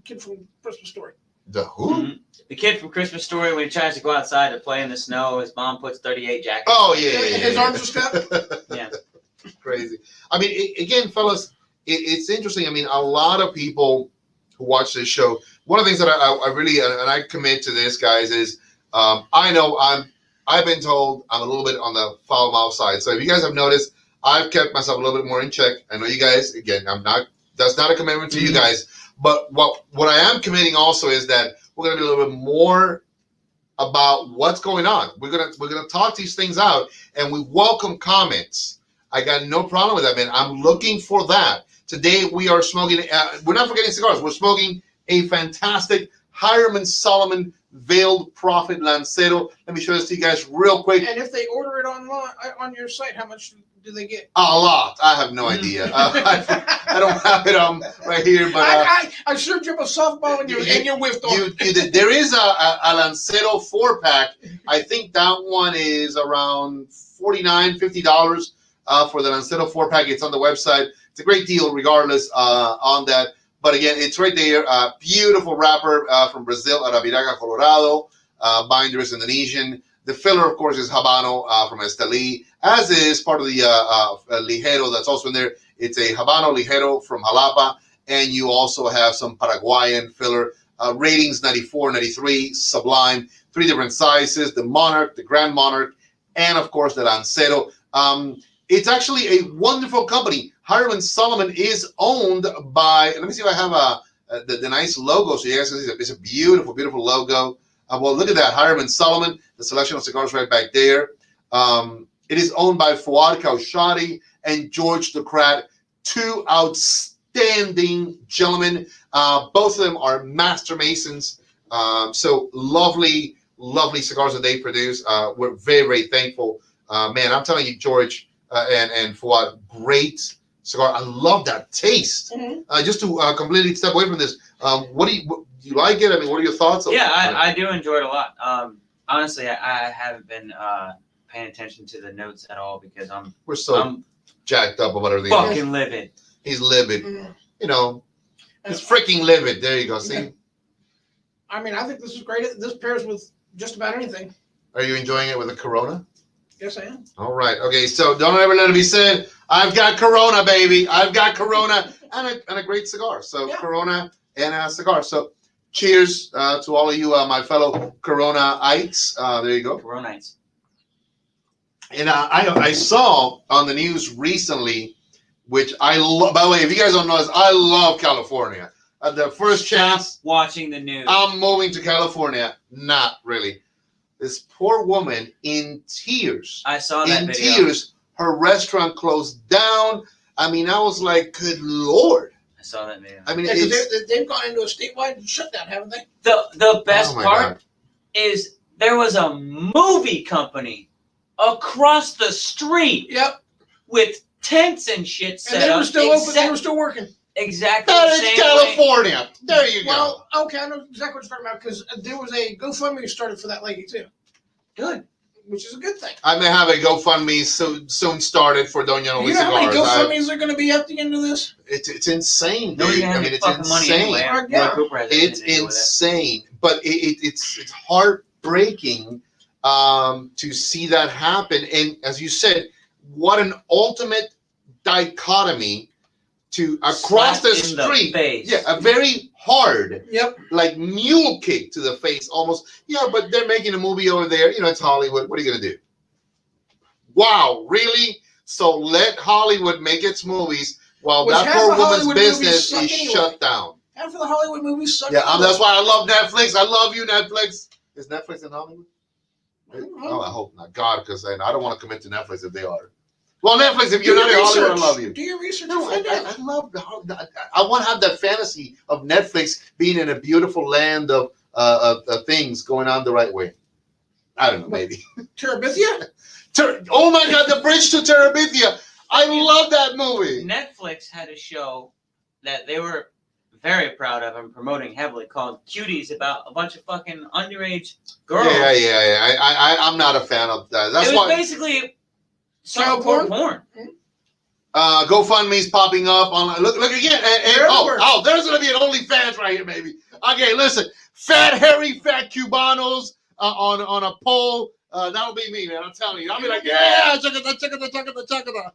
kid from Christmas Story? The who? Mhm. The kid from Christmas Story, when he tries to go outside to play in the snow, his mom puts 38 jackets. Oh yeah. His arms are stuck? Yeah. Crazy. I mean, again, fellas, it's interesting. I mean, a lot of people who watch this show. One of the things that I really and I commit to this, guys, is I know I've been told I'm a little bit on the foul mouth side. So if you guys have noticed, I've kept myself a little bit more in check. I know you guys. Again, that's not a commitment to you guys. But what I am committing also is that we're gonna do a little bit more about what's going on. We're gonna talk these things out, and we welcome comments. I got no problem with that, man. I'm looking for that. Today we are smoking. We're not forgetting cigars. We're smoking a fantastic Hiram and Solomon Veiled Prophet Lancero. Let me show this to you guys real quick. And if they order it online on your site, how much do they get? A lot. I have no idea. I don't have it right here, but I served you up a softball and you whiffed on it. you did. There is a Lancero 4-pack. I think that one is around $49, $50 for the Lancero 4-pack. It's on the website. It's a great deal, regardless on that. But again, it's right there. Beautiful wrapper from Brazil, Arapiraca, Colorado. Binder is Indonesian. The filler, of course, is Habano from Esteli, as is part of the Ligero that's also in there. It's a Habano Ligero from Jalapa. And you also have some Paraguayan filler. Ratings 94, 93, Sublime. 3 different sizes. The Monarch, the Grand Monarch, and, of course, the Lancero. It's actually a wonderful company. Hiram and Solomon is owned by, let me see if I have the nice logo so you guys can see it's a beautiful, beautiful logo. Well, look at that, Hiram and Solomon, the selection of cigars right back there. It is owned by Fuad Kaushari and George Ducrat, 2 outstanding gentlemen. Both of them are master masons. So lovely, lovely cigars that they produce. We're very, very thankful. Man, I'm telling you, George and Fuad, great cigar. I love that taste. Mm-hmm. Just to completely step away from this, what do you like it? I mean, what are your thoughts? Yeah, I do enjoy it a lot. Honestly, I haven't been paying attention to the notes at all because we're so I'm jacked up about everything. fucking livid. He's livid. Mm-hmm. You know, he's freaking livid. There you go. See? Yeah. I mean, I think this is great. This pairs with just about anything. Are you enjoying it with a Corona? Yes, I am. All right. Okay. So don't ever let it be said, I've got Corona, baby. I've got Corona and a great cigar. So Yeah. Corona and a cigar. So cheers to all of you, my fellow Corona-ites. There you go. Coronites. And I saw on the news recently, which I love. By the way, if you guys don't know this, I love California. The first chance Watching the news. I'm moving to California. Not really. This poor woman in tears. I saw that In video. tears. Her restaurant closed down. I mean, I was like, good Lord. I saw that video. I mean, Yeah, 'cause it's... they've gone into a statewide shutdown, haven't they? The best Oh my part God. is there was a movie company across the street Yep. with tents and shit set And they up. were still open. They were still working. Exactly That the is same way. California. There you go. Well, okay, I know exactly what you're talking about because there was a GoFundMe started for that lady too, Good. which is a good thing. I may have a GoFundMe soon started for Doña You Luis know how many Cigars. GoFundMes are going to be at the end of this? It's insane, Nobody's dude. gonna I have mean, any it's fucking money insane. anyway. Yeah. Roy Cooper has anything It's to do with it. insane, but it's heartbreaking to see that happen. And as you said, what an ultimate dichotomy to across Slap the in the street. face. Yeah, a very hard, Yep. like mule kick to the face, almost. Yeah, but they're making a movie over there. You know, it's Hollywood. What are you gonna do? Wow, really? So let Hollywood make its movies while Which that half poor the woman's Hollywood movies business suck is anyway. shut down. Half of the Hollywood movies suck. Yeah, anyway. that's why I love Netflix. I love you, Netflix. Is Netflix in Hollywood? don't Oh, know. I hope not. God, because I don't want to commit to Netflix if they are. Well, Netflix, if you're Do not in your Hollywood, I research. love you. Do your research. No, and find out. I love I want to have that fantasy of Netflix being in a beautiful land of things going on the right way. I don't know, maybe. Terabithia? Oh my God, the bridge to Terabithia. I love that movie. Netflix had a show that they were very proud of and promoting heavily called Cuties about a bunch of fucking underage girls. Yeah. I'm not a fan of that. That's it was why basically Child porn. GoFundMe's popping up on. Look again. And, They're everywhere. there's gonna be an OnlyFans right here, baby. Okay, listen, fat Cubanos on a pole. That'll be me, man. I'm telling you. I'll be like, yeah, check it.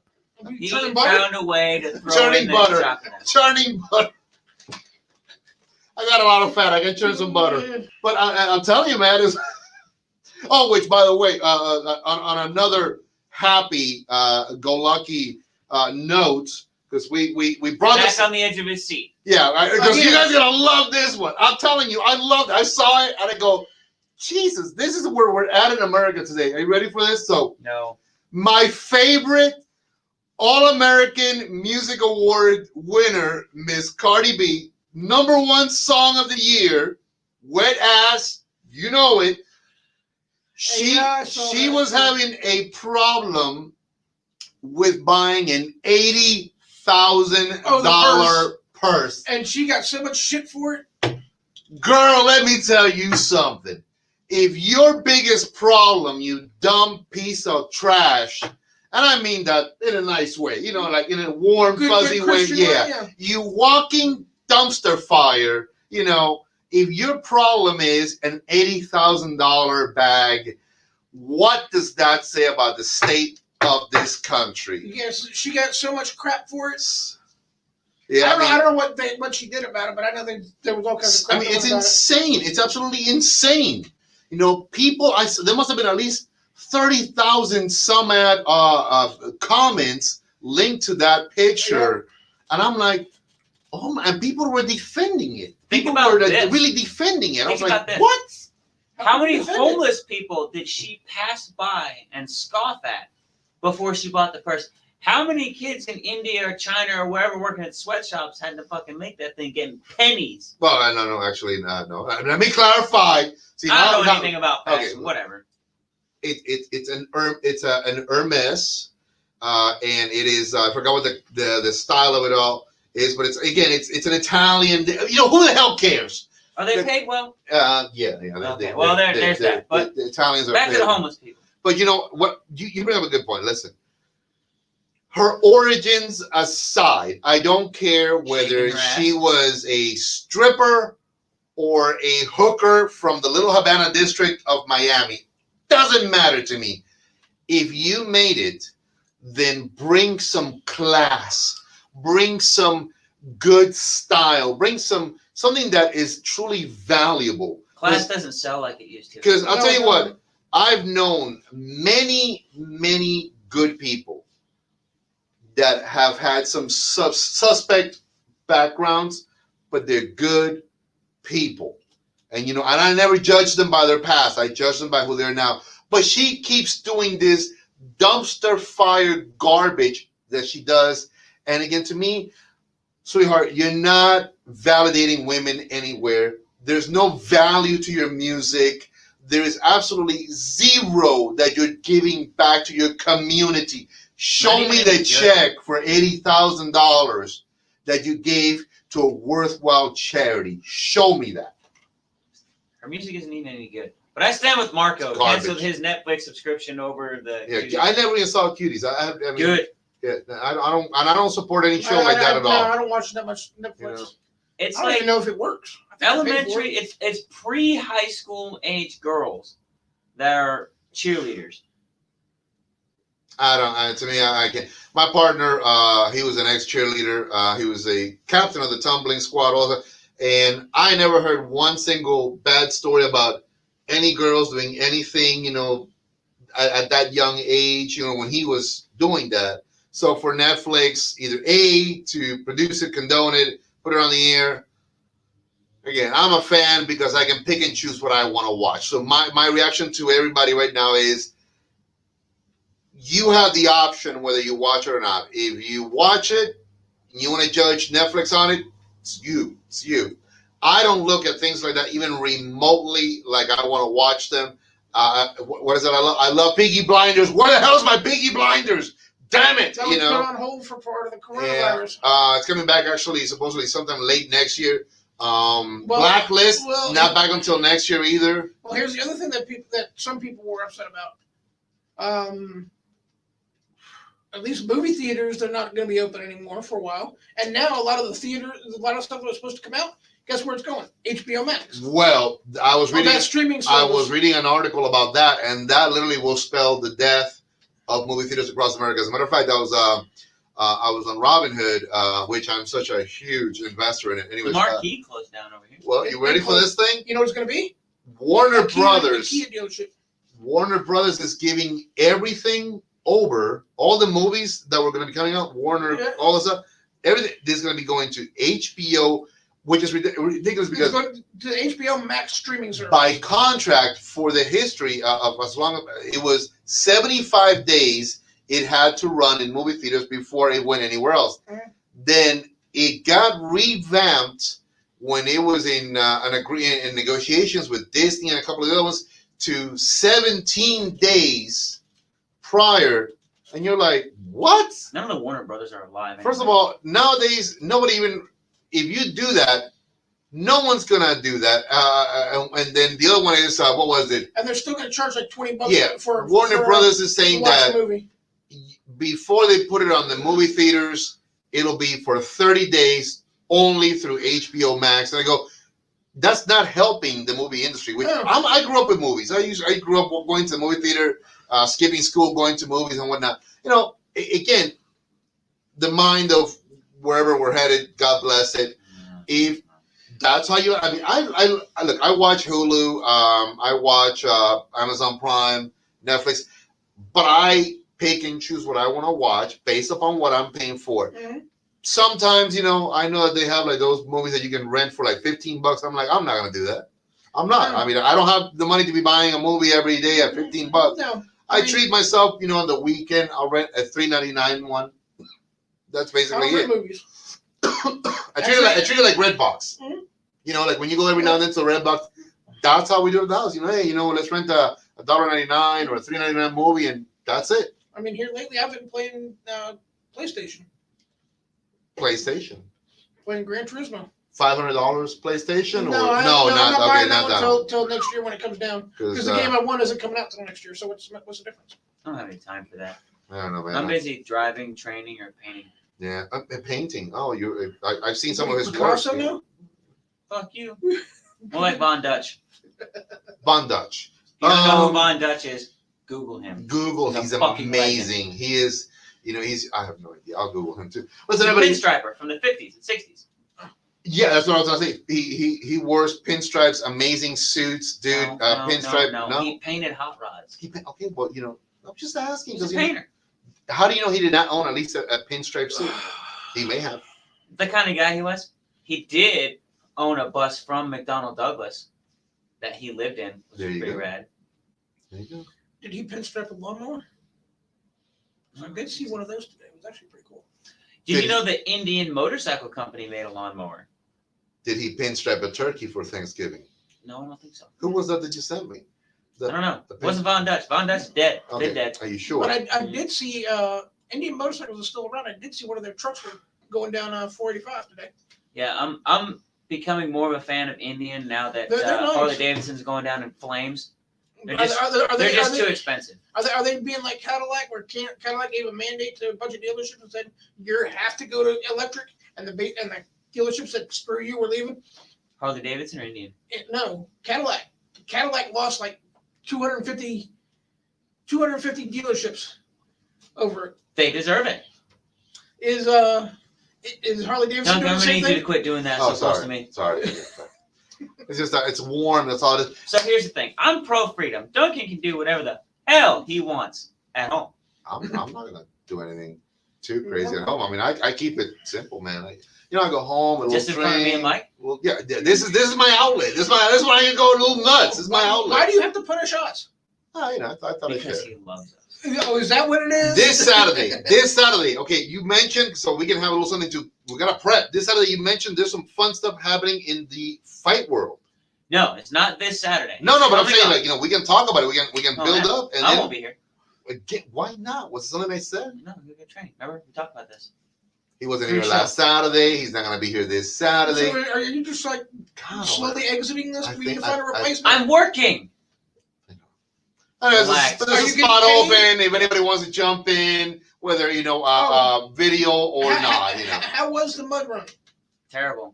He Churning butter? found a way to throw Churning in the butter. chocolate. Churning butter. I got a lot of fat. I can churn some butter. But I'm telling you, man, is which by the way, on another happy, go lucky note, because we brought Back this. on the edge of his seat. Yeah, because you guys are gonna love this one. I'm telling you, I loved it. I saw it and I go, Jesus, this is where we're at in America today. Are you ready for this? So No. my favorite All-American Music Award winner, Miss Cardi B, #1 song of the year, Wet Ass, you know it. She was having a problem with buying an $80,000 purse. And she got so much shit for it. Girl, let me tell you something. If your biggest problem, you dumb piece of trash, and I mean that in a nice way, you know, like in a warm, fuzzy way, yeah. You walking dumpster fire, you know, if your problem is an $80,000 bag, what does that say about the state of this country? Yes, she got so much crap for it. Yeah, I don't know what she did about it, but I know there was all kinds of crap. I mean, it's insane. It's absolutely insane. You know, people. There must have been at least 30,000 some comments linked to that picture, and I'm like, oh my! And people were defending it. People were really defending it. I was like, what? How many homeless people did she pass by and scoff at before she bought the purse? How many kids in India or China or wherever working at sweatshops had to fucking make that thing getting pennies? Well, no, actually, no. Let me clarify. See, I don't know anything about fashion. Okay, whatever. It's an Hermes, and it is. I forgot what the style of it all is, but it's an Italian. You know, who the hell cares? Are they paid well? Yeah. Okay. Well, there's that. But the Italians are back paid. to the homeless people. But you know what? You bring up a good point. Listen. Her origins aside, I don't care whether she was a stripper or a hooker from the Little Havana district of Miami. Doesn't matter to me. If you made it, then bring some class, bring some good style, bring something that is truly valuable. Class doesn't sell like it used to. Because I'll tell you what, I've known many, many good people that have had some suspect backgrounds, but they're good people. And, you know, and I never judge them by their past. I judge them by who they're now. But she keeps doing this dumpster fire garbage that she does. And again, to me, sweetheart, you're not validating women anywhere. There's no value to your music. There is absolutely zero that you're giving back to your community. Show me the check for $80,000 that you gave to a worthwhile charity. Show me that. Her music isn't even any good. But I stand with Marco. Canceled his Netflix subscription over the. Yeah, I never even saw Cuties. I mean, good. Yeah, I don't support any show like that at all. No, I don't watch that much Netflix. You know? It's I don't even know if it works. Elementary. It's pre-high school age girls that are cheerleaders. To me, I can't. My partner, he was an ex-cheerleader. He was a captain of the tumbling squad also. And I never heard one single bad story about any girls doing anything, you know, at that young age, you know, when he was doing that. So for Netflix, either A, to produce it, condone it, put it on the air. Again, I'm a fan because I can pick and choose what I want to watch. So my reaction to everybody right now is, you have the option whether you watch it or not. If you watch it, and you want to judge Netflix on it, it's you. It's you. I don't look at things like that even remotely like I want to watch them. What is it? I love Peaky Blinders. Where the hell is my Peaky Blinders? Damn it! That was put on hold for part of the coronavirus. Yeah. It's coming back actually, supposedly sometime late next year. Blacklist, not back until next year either. Well, here's the other thing that some people were upset about. At least movie theaters, they're not going to be open anymore for a while. And now a lot of stuff that was supposed to come out, guess where it's going? HBO Max. Well, I was reading that streaming service. I was reading an article about that, and that literally will spell the death of movie theaters across America. As a matter of fact, I was on Robinhood, which I'm such a huge investor in it. Anyways, the Marquee closed down over here. Well, you ready for this thing? You know what it's going to be? Warner Brothers. Kia dealership. Warner Brothers is giving everything over, all the movies that were going to be coming out, Warner, all this stuff, everything is going to be going to HBO, which is ridiculous because to HBO Max streaming service. By contract, for the history of as long as it was 75 days it had to run in movie theaters before it went anywhere else. Then it got revamped when it was in negotiations with Disney and a couple of other ones to 17 days prior. And you're like, what? None of the Warner Brothers are alive. First of anymore. all, nowadays, nobody even, if you do that, no one's gonna do that. And then the other one is what was it? And they're still going to charge like $20 Yeah, for Warner Brothers is saying watch that a movie. before they put it on the movie theaters, it'll be for 30 days only through HBO Max. And I go, that's not helping the movie industry. Which I grew up with movies. I grew up going to the movie theater, skipping school, going to movies and whatnot. You know, again, the mind of wherever we're headed, God bless it. If that's how you, I mean, I look, I watch Hulu, I watch Amazon Prime, Netflix, but I pick and choose what I want to watch based upon what I'm paying for. Mm-hmm. Sometimes, you know, I know that they have like those movies that you can rent for like $15. I'm like, I'm not gonna do that. I'm not. I mean, I don't have the money to be buying a movie every day at $15. No, I treat myself, you know, on the weekend. I'll rent a $3.99 one. That's basically it. Movies. I treat it like Redbox. Mm-hmm. You know, like when you go every now and then to Redbox, that's how we do it at the house. You know, hey, you know, let's rent a $1.99 or a $3.99 movie, and that's it. I mean, here lately I've been playing PlayStation, playing Gran Turismo. $500 PlayStation or No, I'm not not okay, buying not that that. one till next year when it comes down. Because the game I want isn't coming out till next year. So what's the difference? I don't have any time for that. I don't know, man. I'm busy driving, training, or painting. Yeah, painting. Oh, I've seen some of his work. Picasso now? Fuck you. More like Von Dutch. Von Dutch. If you don't know who Von Dutch is, Google him. Google. He's He's a fucking amazing. He is. You know, I have no idea. I'll Google him too. He's Listen, a everybody. pinstriper from the 50s and 60s. Yeah, that's what I was gonna say. He wears pinstripes, amazing suits, dude. Pinstripe. No, he painted hot rods. Okay, well, you know, I'm just asking He's a because painter. how do you know he did not own at least a pinstripe suit? He may have. The kind of guy he was. He did own a bus from McDonnell Douglas that he lived in, which There was you pretty go. rad. There you go. Did he pinstripe a lawnmower? I did see one of those today. It was actually pretty cool. Did you know the Indian Motorcycle Company made a lawnmower? Did he pinstripe a turkey for Thanksgiving? No, I don't think so. Who was that you sent me? I don't know. the It wasn't Von Dutch. Von Dutch is dead. Okay. Been dead. Are you sure? But I did see Indian Motorcycles is still around. I did see one of their trucks were going down 485 today. Yeah, I'm becoming more of a fan of Indian now that They're nice. Harley Davidson's going down in flames. They're Are just, they too expensive. Are they being like Cadillac, where Cadillac gave a mandate to a bunch of dealerships and said you have to go to electric, and the dealerships said screw you, we're leaving? Harley Davidson or Indian? No, Cadillac. Cadillac lost like 250 dealerships over it. They deserve it. Is Harley Davidson Don't doing the government same needs you thing? to quit doing that Oh, so close to me. Sorry. It's just it's warm. That's all it is. So here's the thing. I'm pro freedom. Duncan can do whatever the hell he wants at home. I'm not gonna do anything too crazy at home. I mean, I keep it simple, man. I go home and Just in front of me and Mike? Well, yeah, this is my outlet. This is when I can go a little nuts. This is my outlet. Why do you have to punish us? Oh, I thought I Because should. he loves us. Oh, is that what it is? This Saturday. Okay, you mentioned, so we can have a little something we gotta prep. This Saturday, you mentioned there's some fun stuff happening in the fight world. No, it's not this Saturday. No, but I'm Coming saying up. we can talk about it. We can Oh, build yeah. up, and I then won't be here. again, why not? Was it something I said? No, you'll get trained. Remember, we talked about this. He wasn't For here last Saturday. He's not gonna be here this Saturday. So are you just like God, slowly exiting this? I We need to think find a I- replacement. I'm working. There's Relax. a Are you spot getting paid? open. If anybody wants to jump in, whether video or not, How was the mud run? Terrible.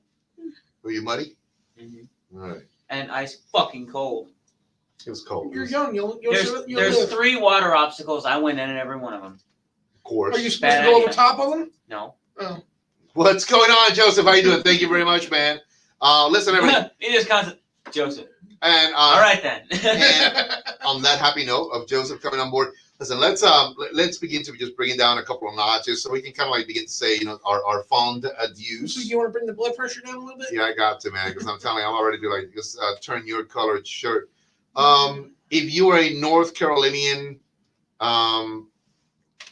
Were you muddy? Mm-hmm. All right. And ice fucking cold. It was cold. You're young. You'll There's live. 3 water obstacles. I went in at every one of them. Of course. Are you supposed Bad to go over idea. top of them? No. Oh. What's going on, Joseph? How you doing? Thank you very much, man. Listen, everybody, It is constant. Joseph. and All right then. and on that happy note of Joseph coming on board, listen, let's begin to just bring it down a couple of notches so we can kind of like begin to say, our fond adieus. So you want to bring the blood pressure down a little bit? Yeah, I got to, man, because I'm telling you, I'm already doing like just turn your colored shirt. If you are a North Carolinian,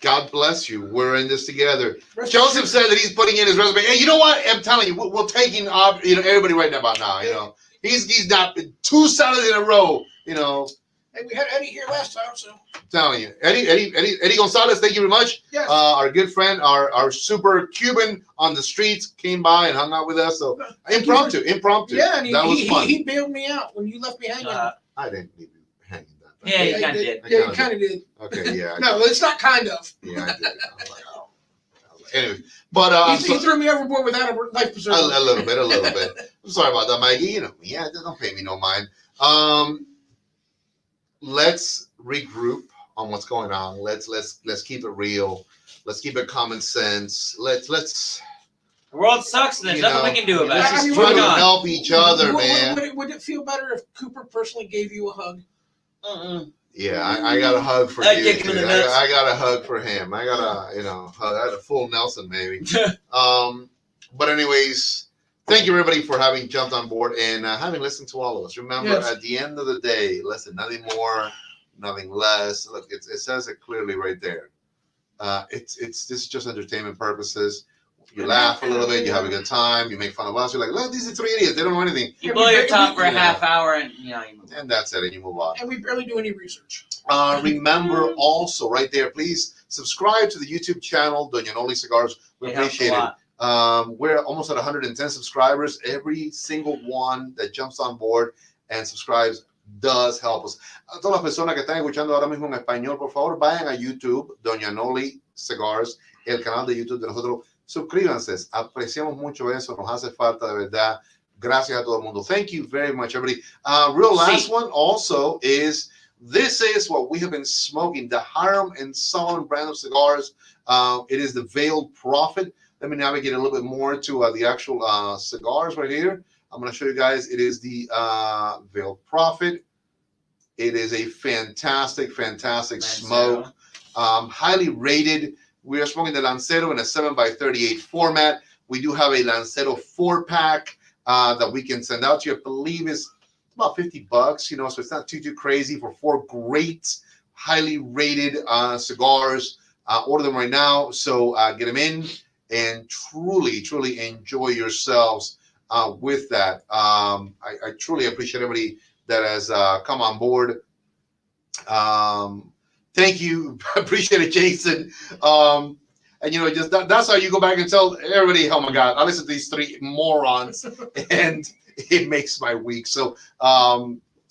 God bless you. We're in this together. Rest Joseph assured- said that he's putting in his resume. Hey, you know what? I'm telling you, we're taking everybody right now about now. He's not 2 Saturdays in a row. Hey, we had Eddie here last time, so I'm telling you, Eddie Gonzalez. Thank you very much. yes. Our good friend, our super Cuban on the streets came by and hung out with us. So impromptu. Yeah, and that was fun. he bailed me out when you left me hanging. I didn't leave you hanging that. Yeah, you he kind of did. Yeah, you kind of did. Okay, yeah. No, it's not kind of. Yeah, I did. I was like, oh. Anyway, but He threw me overboard without a life preserver. a little bit. I'm sorry about that, Mikey. Yeah, don't pay me no mind. Let's regroup on what's going on. Let's keep it real. Let's keep it common sense. Let's The world sucks, and there's nothing we can do about let's it. just I mean, try Moving to on. help each other, man. Would it feel better if Cooper personally gave you a hug? Yeah, I got a hug for I'd you. kick him in Dude. the nuts. I got a hug for him. I got I had a full Nelson maybe. But anyways, thank you everybody for having jumped on board and having listened to all of us. Remember, Yes. at the end of the day, listen, nothing more, nothing less. Look, it says it clearly right there. This is just entertainment purposes. You laugh a little bit, you have a good time, you make fun of us. You're like, look, these are 3 idiots. They don't know anything, You blow your top for a Yeah. half hour, and you move on. and that's it. And you move on. And we barely do any research. Remember also right there, please subscribe to the YouTube channel, Doña Noli Cigars. We It helps a appreciate it. lot. We're almost at 110 subscribers. Every single one that jumps on board and subscribes does help us. A todas las personas que están escuchando ahora mismo en español, por favor, vayan a YouTube, Doña Noli Cigars, el canal de YouTube de nosotros. Suscríbanse. Apreciamos mucho eso. Nos hace falta de verdad. Gracias a todo el mundo. Thank you very much, everybody. Real last one also is, this is what we have been smoking, the Hiram and Solomon brand of cigars. It is the Veiled Prophet. Let me navigate a little bit more to the actual cigars right here. I'm going to show you guys. It is the Veiled Prophet. It is a fantastic smoke. Highly rated. We are smoking the Lancero in a 7x38 format. We do have a Lancero 4-pack that we can send out to you. I believe it's about $50, so it's not too crazy for 4 great, highly rated cigars. Order them right now. So get them in and truly enjoy yourselves with that. I truly appreciate everybody that has come on board. Thank you. Appreciate it, Jason. And just that's how you go back and tell everybody, oh my God, I listen to these 3 morons and it makes my week. So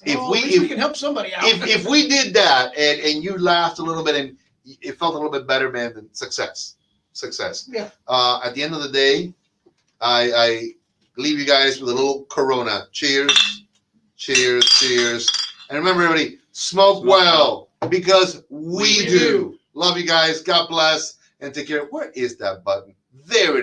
if we can help somebody out. if we did that and you laughed a little bit and it felt a little bit better, man, then success. Yeah. At the end of the day, I leave you guys with a little Corona. Cheers. And remember, everybody, smoke well, because we do. Love you guys. God bless. And take care. Where is that button? There it is.